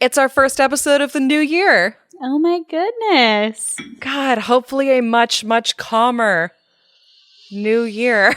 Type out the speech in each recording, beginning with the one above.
It's our first episode of the new year. Oh my goodness. God, hopefully a much, much calmer new year.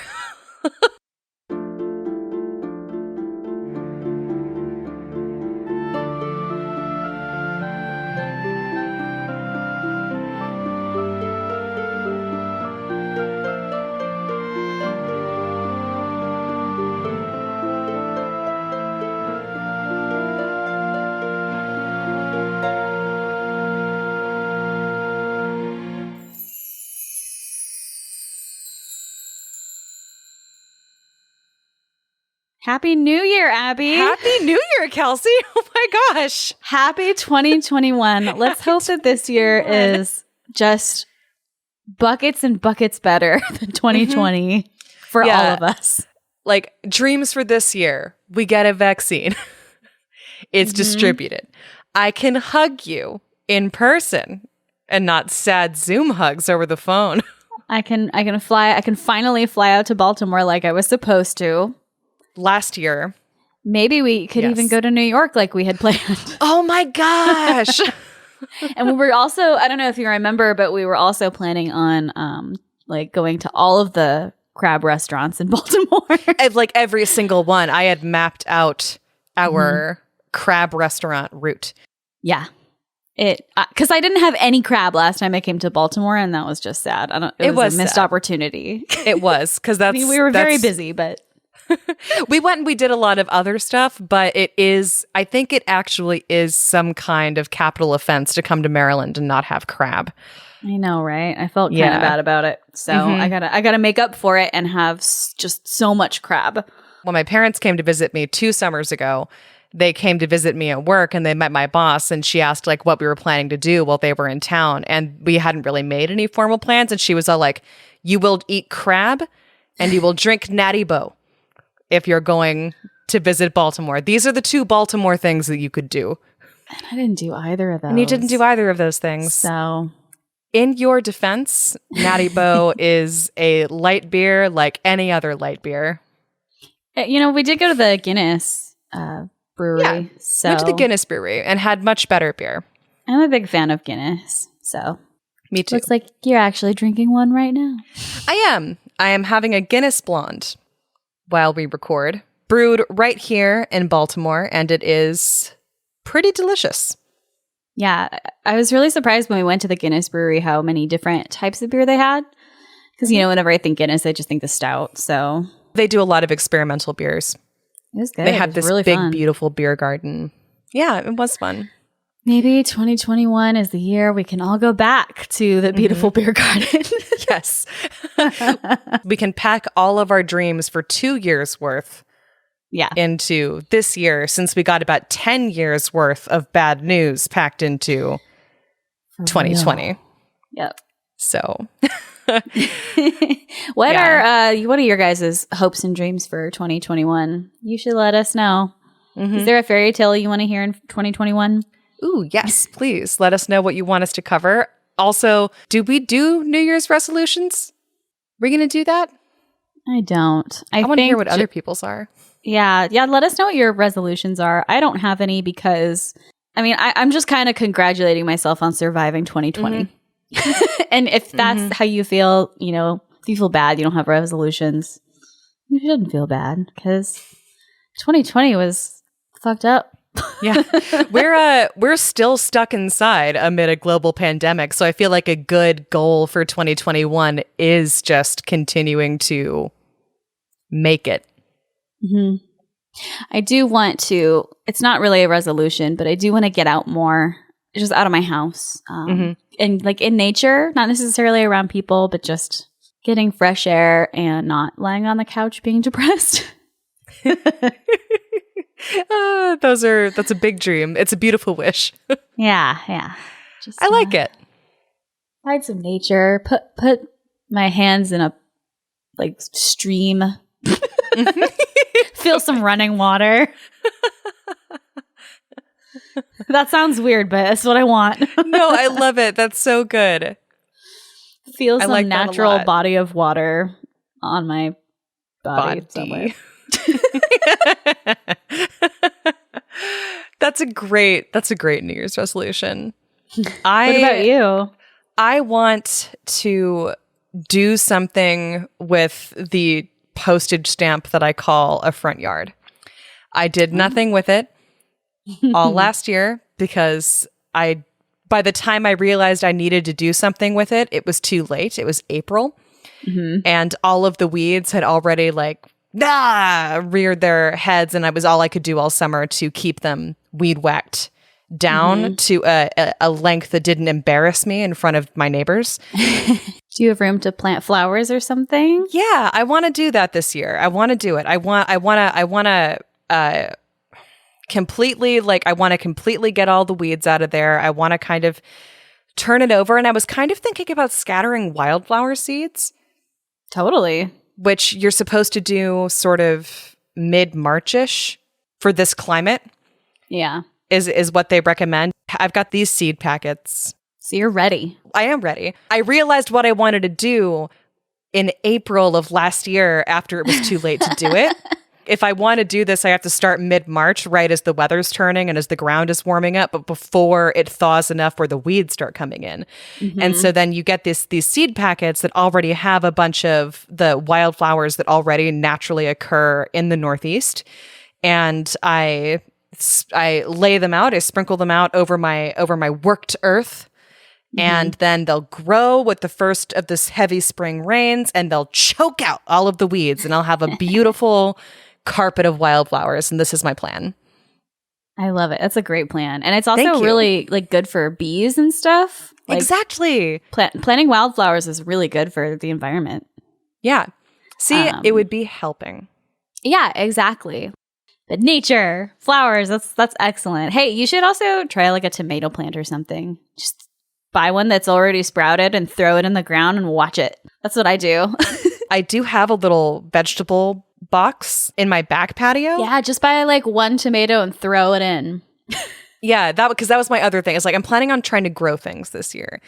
Happy New Year, Abbie. Happy New Year, Kelsey. Oh my gosh. Happy 2021. Let's hope that this year is just buckets and buckets better than 2020 for all of us. Like, dreams for this year. We get a vaccine. It's distributed. I can hug you in person and not sad Zoom hugs over the phone. I can finally fly out to Baltimore like I was supposed to. Last year. Maybe we could even go to New York like we had planned. Oh my gosh. And we were also, I don't know if you remember, but we were also planning on like going to all of the crab restaurants in Baltimore. Like every single one. I had mapped out our crab restaurant route. Yeah. Because I didn't have any crab last time I came to Baltimore, and that was just sad. It was a missed opportunity. It was, because that's... I mean, we were very busy, but... We went and we did a lot of other stuff, but I think it actually is some kind of capital offense to come to Maryland and not have crab. I know, right? I felt kind of bad about it. So I gotta make up for it and have just so much crab. When my parents came to visit me 2 summers ago, they came to visit me at work and they met my boss, and she asked like what we were planning to do while they were in town. And we hadn't really made any formal plans. And she was all like, you will eat crab and you will drink Natty Boh if you're going to visit Baltimore. These are the 2 Baltimore things that you could do. And I didn't do either of those. And you didn't do either of those things. So, in your defense, Natty Boh is a light beer like any other light beer. You know, we did go to the Guinness brewery. Yeah, so went to the Guinness brewery and had much better beer. I'm a big fan of Guinness. So, me too. Looks like you're actually drinking one right now. I am. I am having a Guinness Blonde while we record, brewed right here in Baltimore, and it is pretty delicious. Yeah, I was really surprised when we went to the Guinness brewery how many different types of beer they had. Because, you know, whenever I think Guinness, I just think the stout. So they do a lot of experimental beers. It was good. They had this really big, fun. beautiful beer garden. Yeah, it was fun. Maybe 2021 is the year we can all go back to the beautiful beer garden. Yes. We can pack all of our dreams for 2 years worth into this year, since we got about 10 years worth of bad news packed into 2020. Yep. So what are your guys' hopes and dreams for 2021? You should let us know. Is there a fairy tale you want to hear in 2021? Ooh, yes, please. Let us know what you want us to cover. Also, do we do New Year's resolutions? We're going to do that? I don't. I want to hear what other people's are. Yeah. Let us know what your resolutions are. I don't have any because, I mean, I'm just kind of congratulating myself on surviving 2020. And if that's how you feel, you know, if you feel bad, you don't have resolutions, you shouldn't feel bad because 2020 was fucked up. Yeah. We're still stuck inside amid a global pandemic. So I feel like a good goal for 2021 is just continuing to make it. I do want to, it's not really a resolution, but I do want to get out more, just out of my house. And like in nature, not necessarily around people, but just getting fresh air and not lying on the couch being depressed. That's a big dream. It's a beautiful wish. Yeah. Just, I like it. Find some nature. Put my hands in a like stream. Feel some running water. That sounds weird, but that's what I want. No, I love it. That's so good. Feel some natural body of water on my body. That's a great New Year's resolution. What about you? I want to do something with the postage stamp that I call a front yard. I did nothing with it all last year because by the time I realized I needed to do something with it, it was too late. It was April. And all of the weeds had already reared their heads, and it was all I could do all summer to keep them weed whacked down to a length that didn't embarrass me in front of my neighbors. Do you have room to plant flowers or something? Yeah, I want to do that this year. I want to do it. I want to completely get all the weeds out of there. I want to kind of turn it over. And I was kind of thinking about scattering wildflower seeds. Totally. Which you're supposed to do sort of mid-March-ish for this climate. Yeah. Is what they recommend. I've got these seed packets. So you're ready. I am ready. I realized what I wanted to do in April of last year after it was too late to do it. If I want to do this, I have to start mid-March, right as the weather's turning and as the ground is warming up, but before it thaws enough where the weeds start coming in. And so then you get these seed packets that already have a bunch of the wildflowers that already naturally occur in the Northeast. And I lay them out, I sprinkle them out over my worked earth. And then they'll grow with the first of this heavy spring rains, and they'll choke out all of the weeds, and I'll have a beautiful carpet of wildflowers. And this is my plan. I love it. That's a great plan. And it's also really good for bees and stuff. Exactly. Planting wildflowers is really good for the environment. Yeah. See, it would be helping. Yeah, exactly. But nature, flowers, that's excellent. Hey, you should also try a tomato plant or something. Just buy one that's already sprouted and throw it in the ground and watch it. That's what I do. I do have a little vegetable box in my back patio. Yeah, just buy one tomato and throw it in. Yeah, because that was my other thing. It's I'm planning on trying to grow things this year.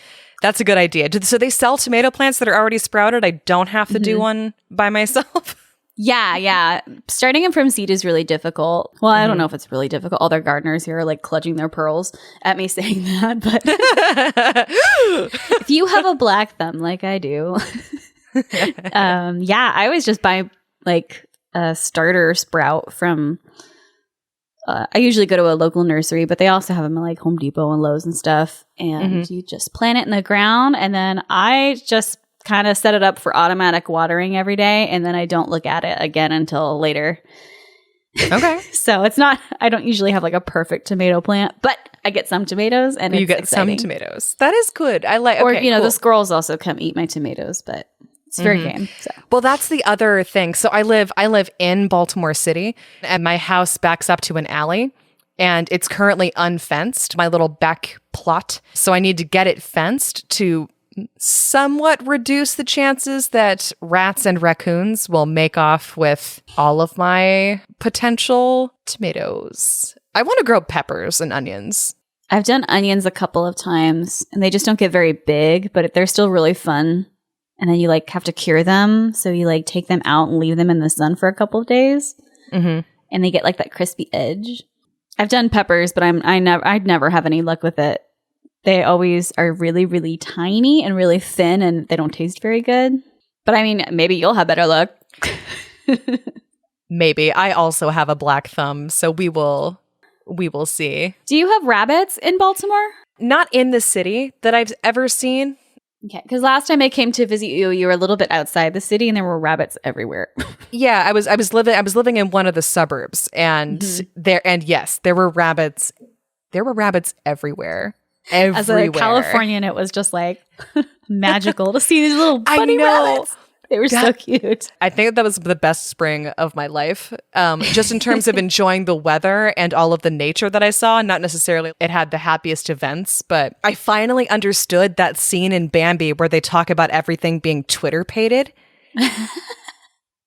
That's a good idea. So they sell tomato plants that are already sprouted. I don't have to do one by myself. Yeah. Starting them from seed is really difficult. Well, I don't know if it's really difficult. All their gardeners here are clutching their pearls at me saying that. But if you have a black thumb like I do, I always just buy a starter sprout from. I usually go to a local nursery, but they also have them at Home Depot and Lowe's and stuff. And you just plant it in the ground, and then I just kind of set it up for automatic watering every day, and then I don't look at it again until later. Okay. So it's not, I don't usually have a perfect tomato plant, but I get some tomatoes, and you get exciting. some tomatoes. That is good. I like. Or okay, cool. The squirrels also come eat my tomatoes, but it's fair game. So. Well, that's the other thing. So I live in Baltimore City, and my house backs up to an alley. And it's currently unfenced, my little back plot. So I need to get it fenced to somewhat reduce the chances that rats and raccoons will make off with all of my potential tomatoes. I want to grow peppers and onions. I've done onions a couple of times, and they just don't get very big, but they're still really fun. And then you have to cure them. So you take them out and leave them in the sun for a couple of days. And they get that crispy edge. I've done peppers, but I'd never have any luck with it. They always are really, really tiny and really thin, and they don't taste very good. But maybe you'll have better luck. Maybe. I also have a black thumb, so we will see. Do you have rabbits in Baltimore? Not in the city that I've ever seen. Okay, because last time I came to visit you, you were a little bit outside the city, and there were rabbits everywhere. Yeah, I was living in one of the suburbs, and yes, there were rabbits. There were rabbits everywhere. As a Californian, it was just magical to see these little bunny rabbits. They were so cute. I think that was the best spring of my life, just in terms of enjoying the weather and all of the nature that I saw. Not necessarily it had the happiest events, but I finally understood that scene in Bambi where they talk about everything being Twitter-pated.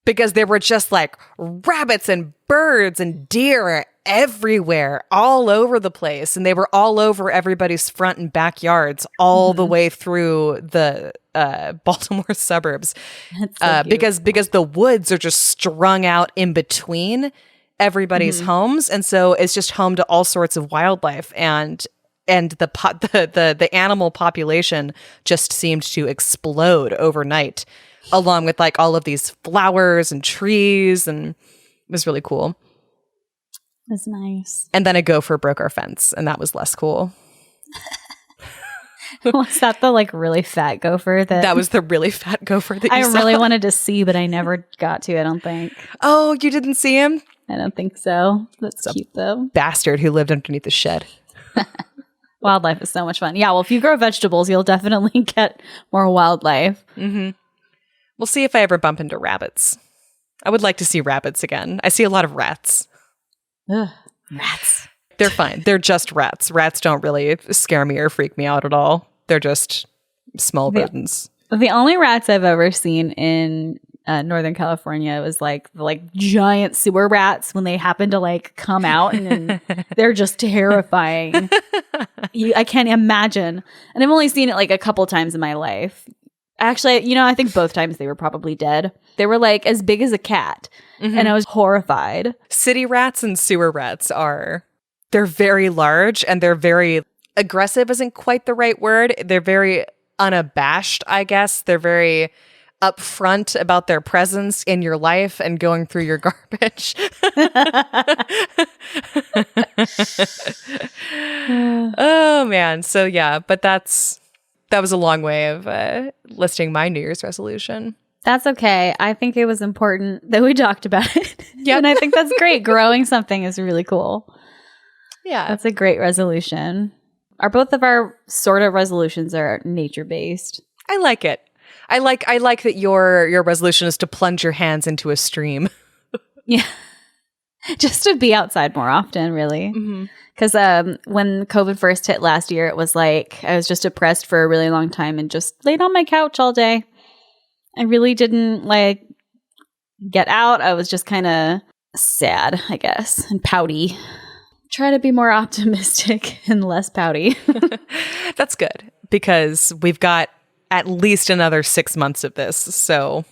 Because there were just rabbits and birds and deer everywhere, all over the place. And they were all over everybody's front and backyards all the way through the Baltimore suburbs. So because the woods are just strung out in between everybody's homes. And so it's just home to all sorts of wildlife, and the animal population just seemed to explode overnight, along with like all of these flowers and trees, and it was really cool. That's nice. And then a gopher broke our fence, and that was less cool. Was that the like really fat gopher? That was the really fat gopher that you saw? really wanted to see, but I never got to, I don't think. Oh, you didn't see him? I don't think so. That's cute though. Bastard who lived underneath the shed. Wildlife is so much fun. Yeah, well, if you grow vegetables, you'll definitely get more wildlife. Mm-hmm. We'll see if I ever bump into rabbits. I would like to see rabbits again. I see a lot of rats. Ugh, rats. They're fine. They're just rats. Rats don't really scare me or freak me out at all. They're just small rodents. The only rats I've ever seen in Northern California was like the giant sewer rats when they happen to like come out, and they're just terrifying. I can't imagine. And I've only seen it like a couple times in my life. Actually, I think both times they were probably dead. They were like as big as a cat, and I was horrified. City rats and sewer rats they're very large, and they're very aggressive isn't quite the right word. They're very unabashed, I guess. They're very upfront about their presence in your life and going through your garbage. Oh, man. So, yeah, but that was a long way of listing my New Year's resolution. That's okay. I think it was important that we talked about it. Yeah. And I think that's great. Growing something is really cool. Yeah. That's a great resolution. Both of our sort of resolutions are nature-based. I like it. I like that your resolution is to plunge your hands into a stream. Yeah. Just to be outside more often, really. Because when COVID first hit last year, it was like I was just depressed for a really long time and just laid on my couch all day. I really didn't like get out. I was just kind of sad, I guess, and pouty. Try to be more optimistic and less pouty. That's good, because we've got at least another 6 months of this. So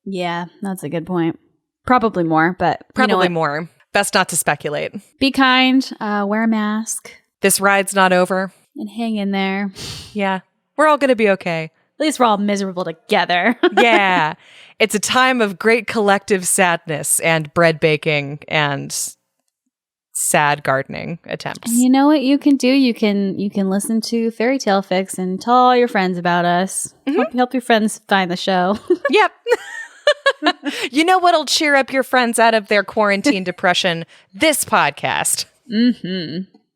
yeah, that's a good point. Probably more, but probably more. Best not to speculate. Be kind. Wear a mask. This ride's not over. And hang in there. Yeah, we're all going to be okay. At least we're all miserable together. Yeah. It's a time of great collective sadness and bread baking and sad gardening attempts. And you know what you can do? You can listen to Fairy Tale Fix and tell all your friends about us. Help your friends find the show. Yep. You know what'll cheer up your friends out of their quarantine depression? This podcast.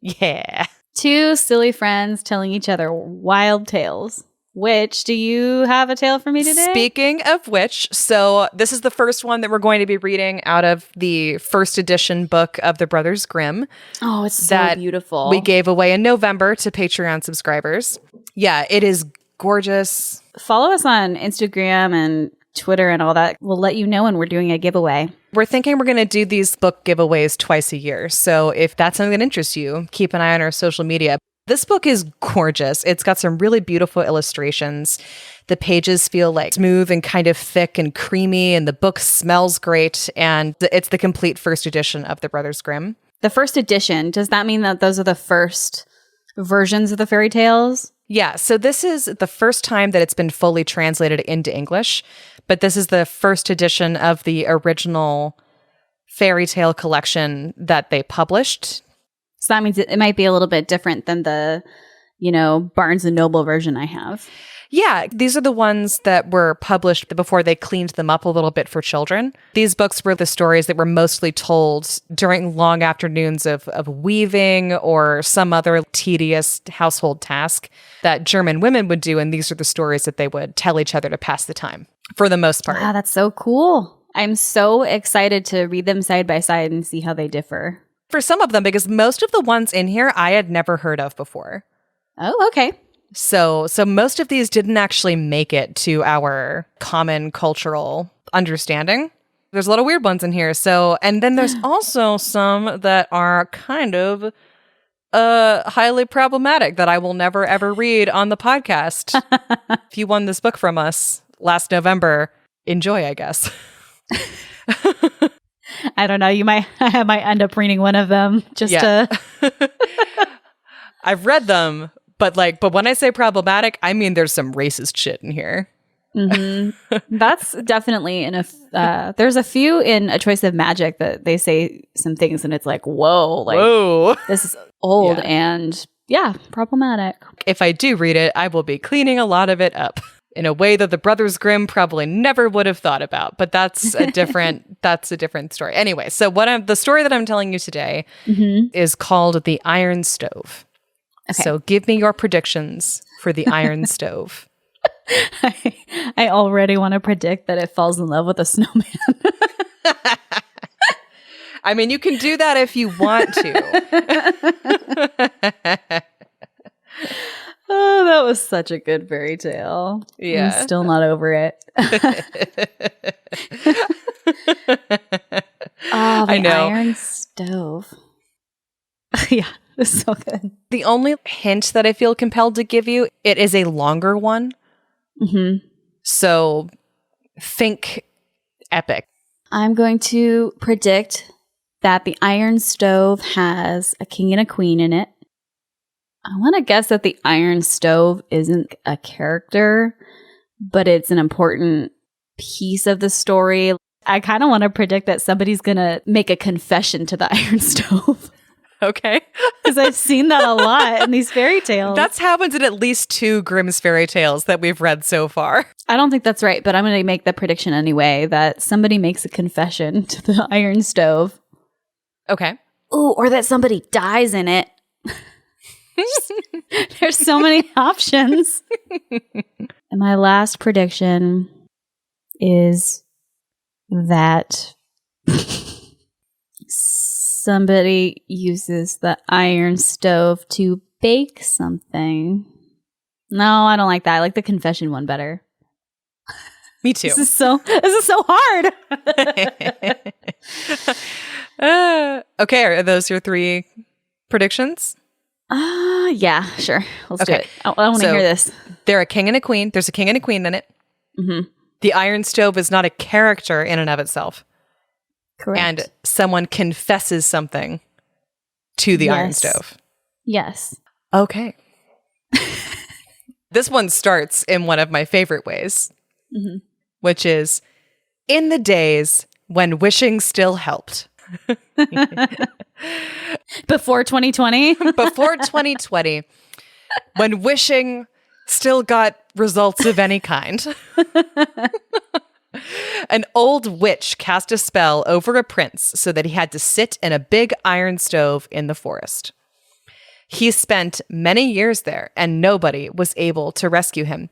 Yeah. Two silly friends telling each other wild tales. Which, do you have a tale for me today? Speaking of which, so this is the first one that we're going to be reading out of the first edition book of the Brothers Grimm. Oh, it's so beautiful. We gave away in November to Patreon subscribers. Yeah, it is gorgeous. Follow us on Instagram and Twitter and all that. We'll let you know when we're doing a giveaway. We're thinking we're going to do these book giveaways twice a year. So if that's something that interests you, keep an eye on our social media. This book is gorgeous. It's got some really beautiful illustrations. The pages feel like smooth and kind of thick and creamy, and the book smells great. And it's the complete first edition of the Brothers Grimm. The first edition, does that mean that those are the first versions of the fairy tales? Yeah, so this is the first time that it's been fully translated into English, but this is the first edition of the original fairy tale collection that they published. So that means it might be a little bit different than the, Barnes and Noble version I have. Yeah, these are the ones that were published before they cleaned them up a little bit for children. These books were the stories that were mostly told during long afternoons of weaving or some other tedious household task that German women would do, and these are the stories that they would tell each other to pass the time, for the most part. Wow, that's so cool. I'm so excited to read them side by side and see how they differ. For some of them, because most of the ones in here I had never heard of before. Oh, okay. So most of these didn't actually make it to our common cultural understanding. There's a lot of weird ones in here. And then there's also some that are kind of highly problematic that I will never, ever read on the podcast. If you won this book from us last November, enjoy, I guess. I don't know. I might end up reading one of them just to. I've read them, but when I say problematic, I mean there's some racist shit in here. Mm-hmm. That's definitely in there's a few in A Choice of Magic that they say some things and it's like, whoa, this is old and problematic. If I do read it, I will be cleaning a lot of it up in a way that the Brothers Grimm probably never would have thought about, but that's a different story. Anyway, so the story that I'm telling you today is called The Iron Stove. Okay. So give me your predictions for The Iron Stove. I already want to predict that it falls in love with a snowman. I mean, you can do that if you want to. Oh, that was such a good fairy tale. Yeah. I'm still not over it. I know. Iron Stove. Yeah, it's so good. The only hint that I feel compelled to give you, it is a longer one. Mm-hmm. So think epic. I'm going to predict that the Iron Stove has a king and a queen in it. I want to guess that the Iron Stove isn't a character, but it's an important piece of the story. I kind of want to predict that somebody's going to make a confession to the Iron Stove. Okay. Because I've seen that a lot in these fairy tales. That's happened in at least 2 Grimm's fairy tales that we've read so far. I don't think that's right, but I'm going to make the prediction anyway that somebody makes a confession to the Iron Stove. Okay. Ooh, or that somebody dies in it. There's so many options. And my last prediction is that somebody uses the Iron Stove to bake something. No, I don't like that. I like the confession one better. Me too. This is so hard. Okay, are those your 3 predictions? Yeah, sure. Let's do it. I want to hear this. They're a king and a queen. There's a king and a queen in it. Mm-hmm. The Iron Stove is not a character in and of itself. Correct. And someone confesses something to the Iron Stove. Yes. Okay. This one starts in one of my favorite ways, which is, in the days when wishing still helped. Before 2020? Before 2020, when wishing still got results of any kind. An old witch cast a spell over a prince so that he had to sit in a big iron stove in the forest. He spent many years there, and nobody was able to rescue him.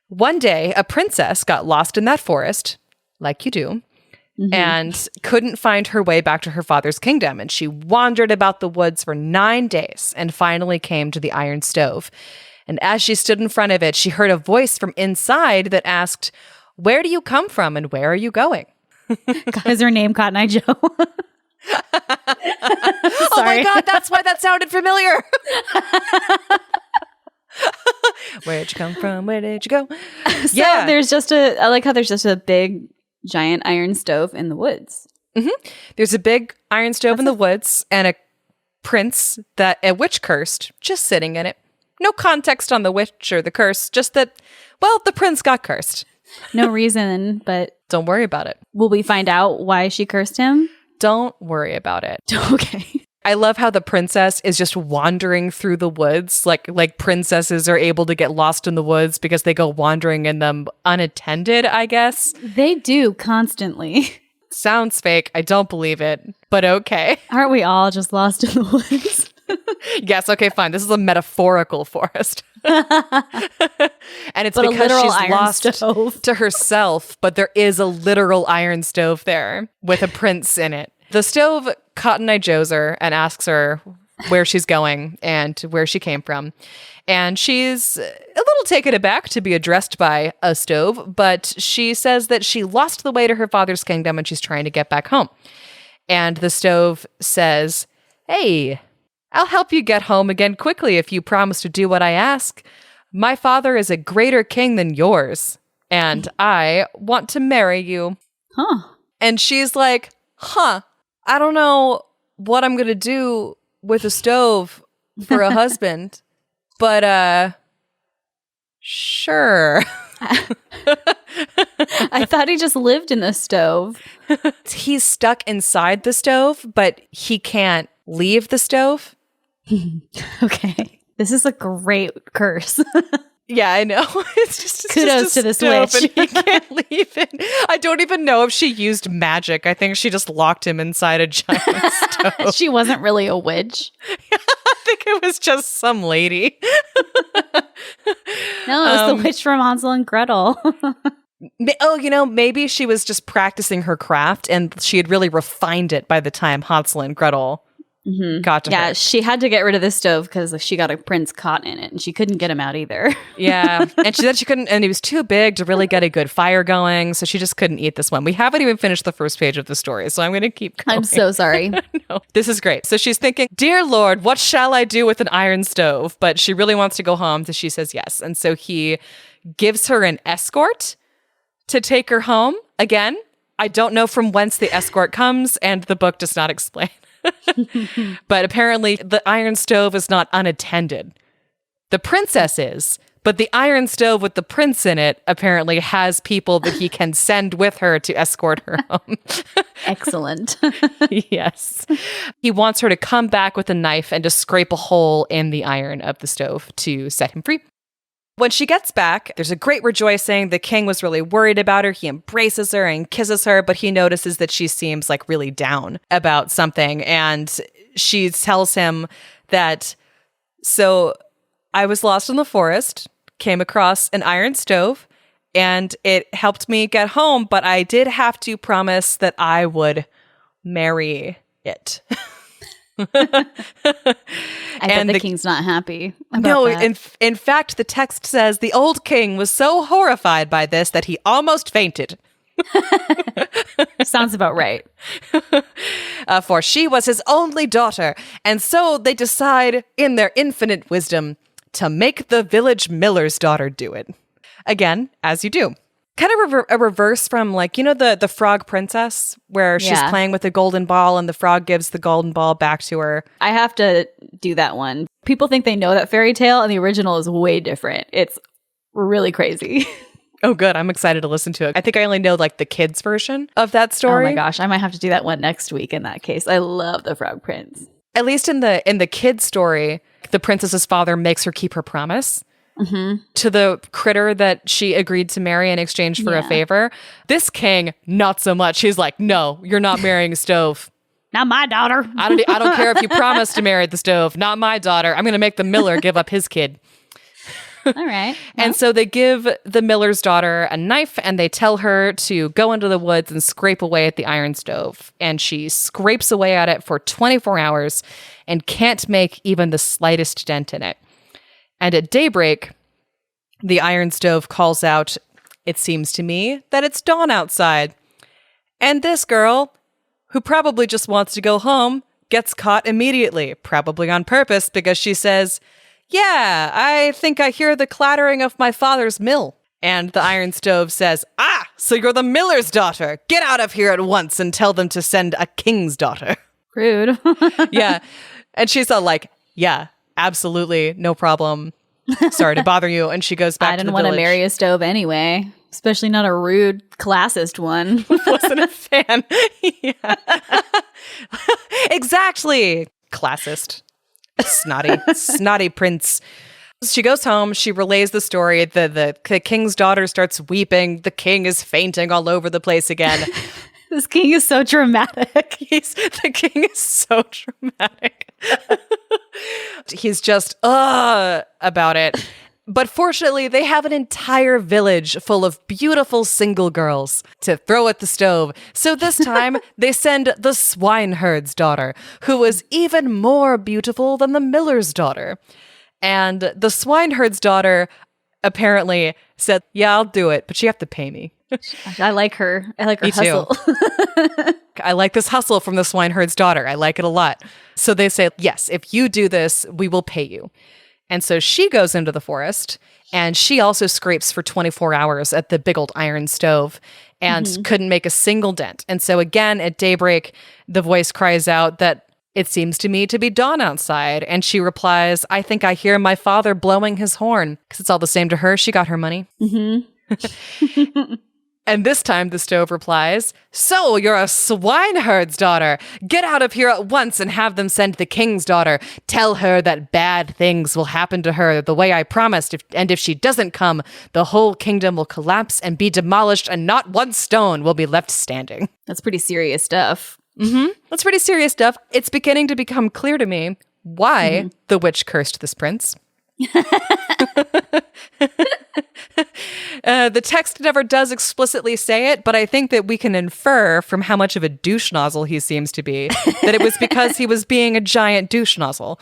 One day, a princess got lost in that forest, like you do, and couldn't find her way back to her father's kingdom. And she wandered about the woods for 9 days and finally came to the iron stove. And as she stood in front of it, she heard a voice from inside that asked, "Where do you come from and where are you going?" God, is her name Cotton Eye Joe? Oh my God, that's why that sounded familiar. Where'd you come from? Where did you go? So I like how there's just a big giant iron stove in the woods. There's a big iron stove in the woods and a prince that a witch cursed just sitting in it. No context on the witch or the curse, just that, well, the prince got cursed. No reason, but don't worry about it. Will we find out why she cursed him? Don't worry about it. Okay. I love how the princess is just wandering through the woods. Like princesses are able to get lost in the woods because they go wandering in them unattended, I guess. They do constantly. Sounds fake. I don't believe it, but okay. Aren't we all just lost in the woods? Yes, okay, fine. This is a metaphorical forest. And it's but because she's lost stove to herself, but there is a literal iron stove there with a prince in it. The stove Cotton Eye Joes her and asks her where she's going and where she came from. And she's a little taken aback to be addressed by a stove, but she says that she lost the way to her father's kingdom and she's trying to get back home. And the stove says, "Hey, I'll help you get home again quickly if you promise to do what I ask. My father is a greater king than yours, and I want to marry you." Huh. And she's like, I don't know what I'm going to do with a stove for a husband, but sure. I thought he just lived in the stove. He's stuck inside the stove, but he can't leave the stove. Okay. This is a great curse. Yeah, I know. It's just kudos to this stove witch. And he can't leave it. I don't even know if she used magic. I think she just locked him inside a giant stove. She wasn't really a witch. I think it was just some lady. No, it was the witch from Hansel and Gretel. Maybe she was just practicing her craft and she had really refined it by the time Hansel and Gretel got to her. Yeah, she had to get rid of the stove because she got a prince caught in it and she couldn't get him out either. Yeah. And she said she couldn't, and he was too big to really get a good fire going. So she just couldn't eat this one. We haven't even finished the first page of the story. So I'm going to keep going. I'm so sorry. No, this is great. So she's thinking, dear Lord, what shall I do with an iron stove? But she really wants to go home. So she says yes. And so he gives her an escort to take her home. Again, I don't know from whence the escort comes, and the book does not explain. But apparently the iron stove is not unattended. The princess is, but the iron stove with the prince in it apparently has people that he can send with her to escort her home. Excellent. Yes. He wants her to come back with a knife and to scrape a hole in the iron of the stove to set him free. When she gets back, there's a great rejoicing. The king was really worried about her. He embraces her and kisses her, but he notices that she seems like really down about something. And she tells him that, so I was lost in the forest, came across an iron stove, and it helped me get home, but I did have to promise that I would marry it. I bet the king's not happy about that. In fact, the text says the old king was so horrified by this that he almost fainted. Sounds about right. For she was his only daughter, and so they decide, in their infinite wisdom, to make the village miller's daughter do it. Again, as you do. Kind of a reverse from, like, the frog princess, where she's playing with the golden ball and the frog gives the golden ball back to her. I have to do that one. People think they know that fairy tale, and the original is way different. It's really crazy. Oh, good. I'm excited to listen to it. I think I only know, like, the kids' version of that story. Oh my gosh, I might have to do that one next week in that case. I love the Frog Prince. At least in the kids' story, the princess's father makes her keep her promise. To the critter that she agreed to marry in exchange for a favor. This king, not so much. He's like, no, you're not marrying a stove. Not my daughter. I don't care if you promise to marry the stove. Not my daughter. I'm going to make the miller give up his kid. All right. Well. And so they give the miller's daughter a knife and they tell her to go into the woods and scrape away at the iron stove. And she scrapes away at it for 24 hours and can't make even the slightest dent in it. And at daybreak, the iron stove calls out, "It seems to me that it's dawn outside." And this girl, who probably just wants to go home, gets caught immediately, probably on purpose, because she says, "Yeah, I think I hear the clattering of my father's mill." And the iron stove says, "Ah, so you're the miller's daughter. Get out of here at once and tell them to send a king's daughter." Rude. Yeah. And she's all like, "Yeah, absolutely, no problem. Sorry to bother you." And she goes back to the village. I didn't want to marry a stove anyway, especially not a rude classist one. Wasn't a fan. Yeah. Exactly. Classist. Snotty prince. She goes home. She relays the story. The king's daughter starts weeping. The king is fainting all over the place again. This king is so dramatic. The king is so dramatic. He's just about it. But fortunately, they have an entire village full of beautiful single girls to throw at the stove. So this time, they send the swineherd's daughter, who was even more beautiful than the miller's daughter. And the swineherd's daughter apparently said, "Yeah, I'll do it, but you have to pay me." I like her. I like her Me hustle. Too. I like this hustle from the swineherd's daughter. I like it a lot. So they say, "Yes, if you do this, we will pay you." And so she goes into the forest, and she also scrapes for 24 hours at the big old iron stove and couldn't make a single dent. And so again, at daybreak, the voice cries out that it seems to me to be dawn outside. And she replies, I think I hear my father blowing his horn. Because it's all the same to her. She got her money. And this time the stove replies, so you're a swineherd's daughter. Get out of here at once and have them send the king's daughter. Tell her that bad things will happen to her the way I promised. And if she doesn't come, the whole kingdom will collapse and be demolished and not one stone will be left standing. That's pretty serious stuff. That's pretty serious stuff. It's beginning to become clear to me why the witch cursed this prince. The text never does explicitly say it, but I think that we can infer from how much of a douche nozzle he seems to be that it was because he was being a giant douche nozzle.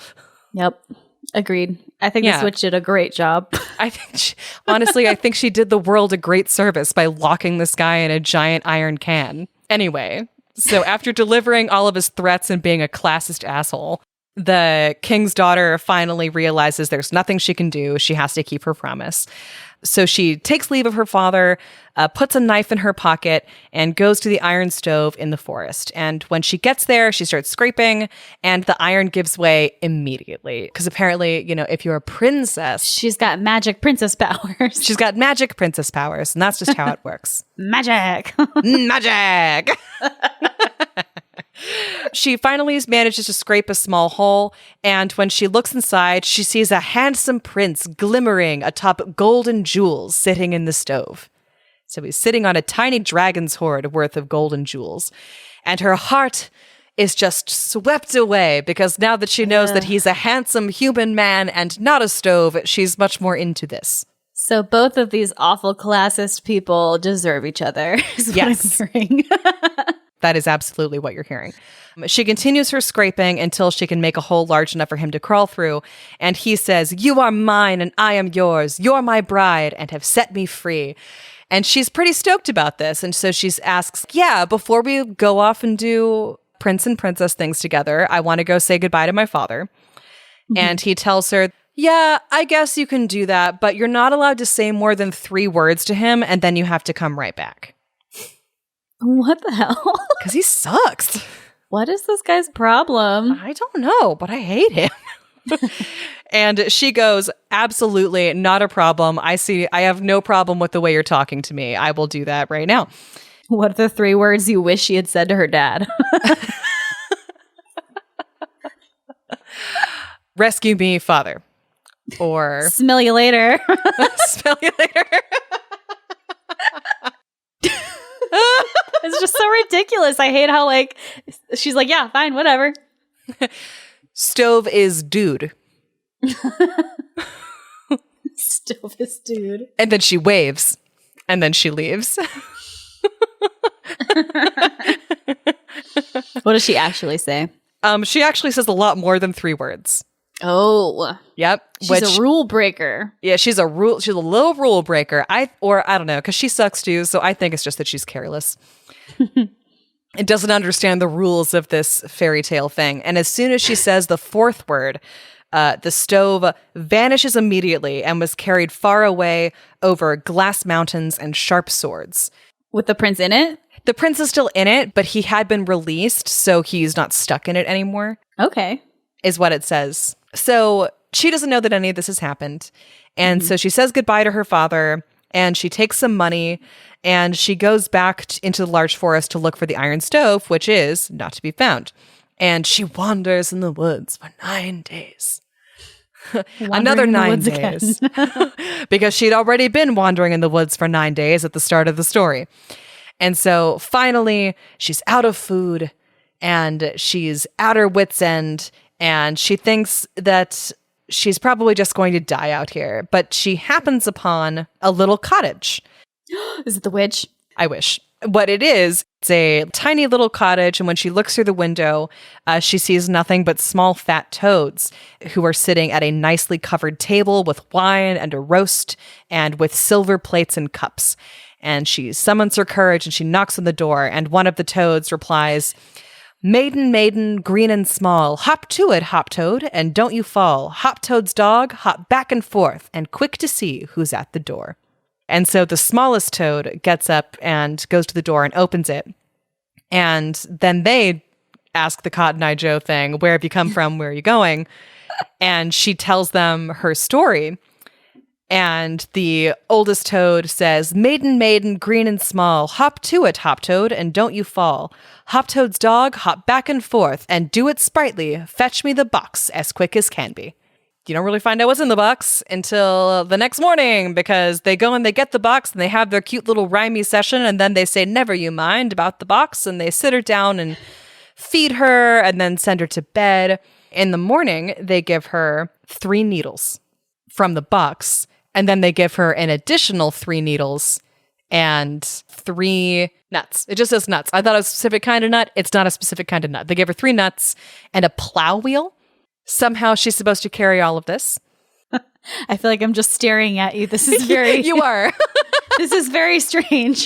Yep. Agreed. I think this witch did a great job. I think, honestly, I think she did the world a great service by locking this guy in a giant iron can. Anyway, so after delivering all of his threats and being a classist asshole, the king's daughter finally realizes there's nothing she can do. She has to keep her promise. So she takes leave of her father, puts a knife in her pocket, and goes to the iron stove in the forest. And when she gets there, she starts scraping, and the iron gives way immediately. Because apparently, you know, if you're a princess... She's got magic princess powers. She's got magic princess powers, and that's just how it works. Magic! Magic! She finally manages to scrape a small hole, and when she looks inside, she sees a handsome prince glimmering atop golden jewels sitting in the stove. So he's sitting on a tiny dragon's hoard worth of golden jewels, and her heart is just swept away because now that she knows that he's a handsome human man and not a stove, she's much more into this. So both of these awful classist people deserve each other, is what I'm hearing. That is absolutely what you're hearing. She continues her scraping until she can make a hole large enough for him to crawl through. And he says, you are mine and I am yours. You're my bride and have set me free. And she's pretty stoked about this. And so she asks, before we go off and do prince and princess things together, I want to go say goodbye to my father. And he tells her, I guess you can do that, but you're not allowed to say more than 3 words to him. And then you have to come right back. What the hell? Because he sucks. What is this guy's problem? I don't know, but I hate him. And she goes, absolutely not a problem. I have no problem with the way you're talking to me. I will do that right now. What are the 3 words you wish she had said to her dad? Rescue me, father. Or smell you later. Smell you later. It's just so ridiculous. I hate how, she's like, yeah, fine, whatever. Stove is dude. Stove is dude. And then she waves. And then she leaves. What does she actually say? She actually says a lot more than 3 words. Oh. Yep. She's a rule breaker. Yeah, she's a little rule breaker. I don't know, because she sucks too, so I think it's just that she's careless. It doesn't understand the rules of this fairy tale thing. And as soon as she says the 4th word, the stove vanishes immediately and was carried far away over glass mountains and sharp swords. With the prince in it? The prince is still in it, but he had been released, so he's not stuck in it anymore. Okay. Is what it says. So she doesn't know that any of this has happened. And so she says goodbye to her father, and she takes some money, and she goes back into the large forest to look for the iron stove, which is not to be found. And she wanders in the woods for 9 days. Another 9 days. Because she'd already been wandering in the woods for 9 days at the start of the story. And so finally, she's out of food, and she's at her wit's end, and she thinks that she's probably just going to die out here. But she happens upon a little cottage. Is it the witch? I wish. What it is, it's a tiny little cottage, and when she looks through the window, she sees nothing but small fat toads who are sitting at a nicely covered table with wine and a roast and with silver plates and cups. And she summons her courage and she knocks on the door, and one of the toads replies, Maiden, maiden, green and small, hop to it, hop toad, and don't you fall. Hop toad's dog, hop back and forth, and quick to see who's at the door. And so the smallest toad gets up and goes to the door and opens it. And then they ask the Cotton Eye Joe thing, where have you come from, where are you going? And she tells them her story. And the oldest toad says, maiden, maiden, green and small, hop to it, hop toad, and don't you fall. Hop toad's dog, hop back and forth, and do it sprightly, fetch me the box as quick as can be. You don't really find out what's in the box until the next morning, because they go and they get the box and they have their cute little rhymey session, and then they say, never you mind about the box, and they sit her down and feed her and then send her to bed. In the morning, they give her 3 needles from the box. And then they give her an additional 3 needles and 3 nuts. It just says nuts. I thought it was a specific kind of nut. It's not a specific kind of nut. They gave her 3 nuts and a plow wheel. Somehow she's supposed to carry all of this. I feel like I'm just staring at you. This is very... You are. This is very strange.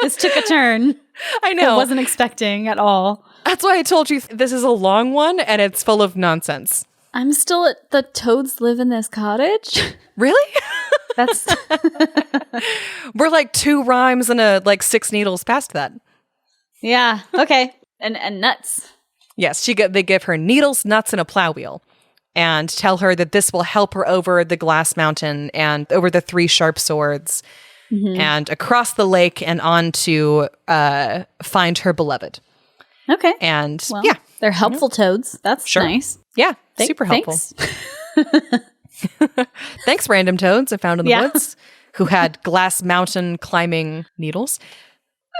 This took a turn. I know. I wasn't expecting at all. That's why I told you this is a long one and it's full of nonsense. I'm still at the toads live in this cottage. Really? That's We're like 2 rhymes and 6 needles past that. Yeah. Okay. And nuts. Yes, they give her needles, nuts, and a plow wheel, and tell her that this will help her over the glass mountain and over the 3 sharp swords, and across the lake and on to find her beloved. Okay. And well, they're helpful toads. That's nice. Yeah, super helpful. Thanks. Thanks, random toads I found in the woods who had glass mountain climbing needles.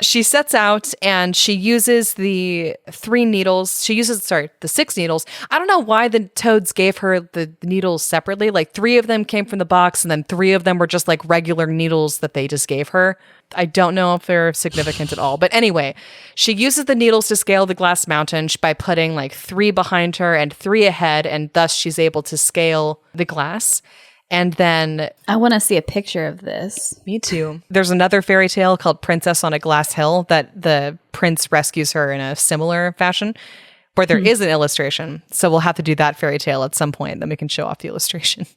She sets out and she uses the 3 needles. She uses, the 6 needles. I don't know why the toads gave her the needles separately. Like 3 of them came from the box and then 3 of them were just like regular needles that they just gave her. I don't know if they're significant at all. But anyway, she uses the needles to scale the glass mountain by putting like 3 behind her and 3 ahead. And thus she's able to scale the glass. And then... I want to see a picture of this. Me too. There's another fairy tale called Princess on a Glass Hill that the prince rescues her in a similar fashion, where there is an illustration. So we'll have to do that fairy tale at some point. Then we can show off the illustration.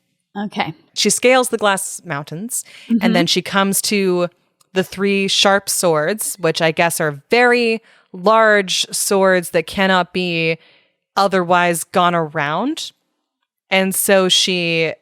Okay. She scales the glass mountains, and then she comes to the 3 sharp swords, which I guess are very large swords that cannot be otherwise gone around. And so she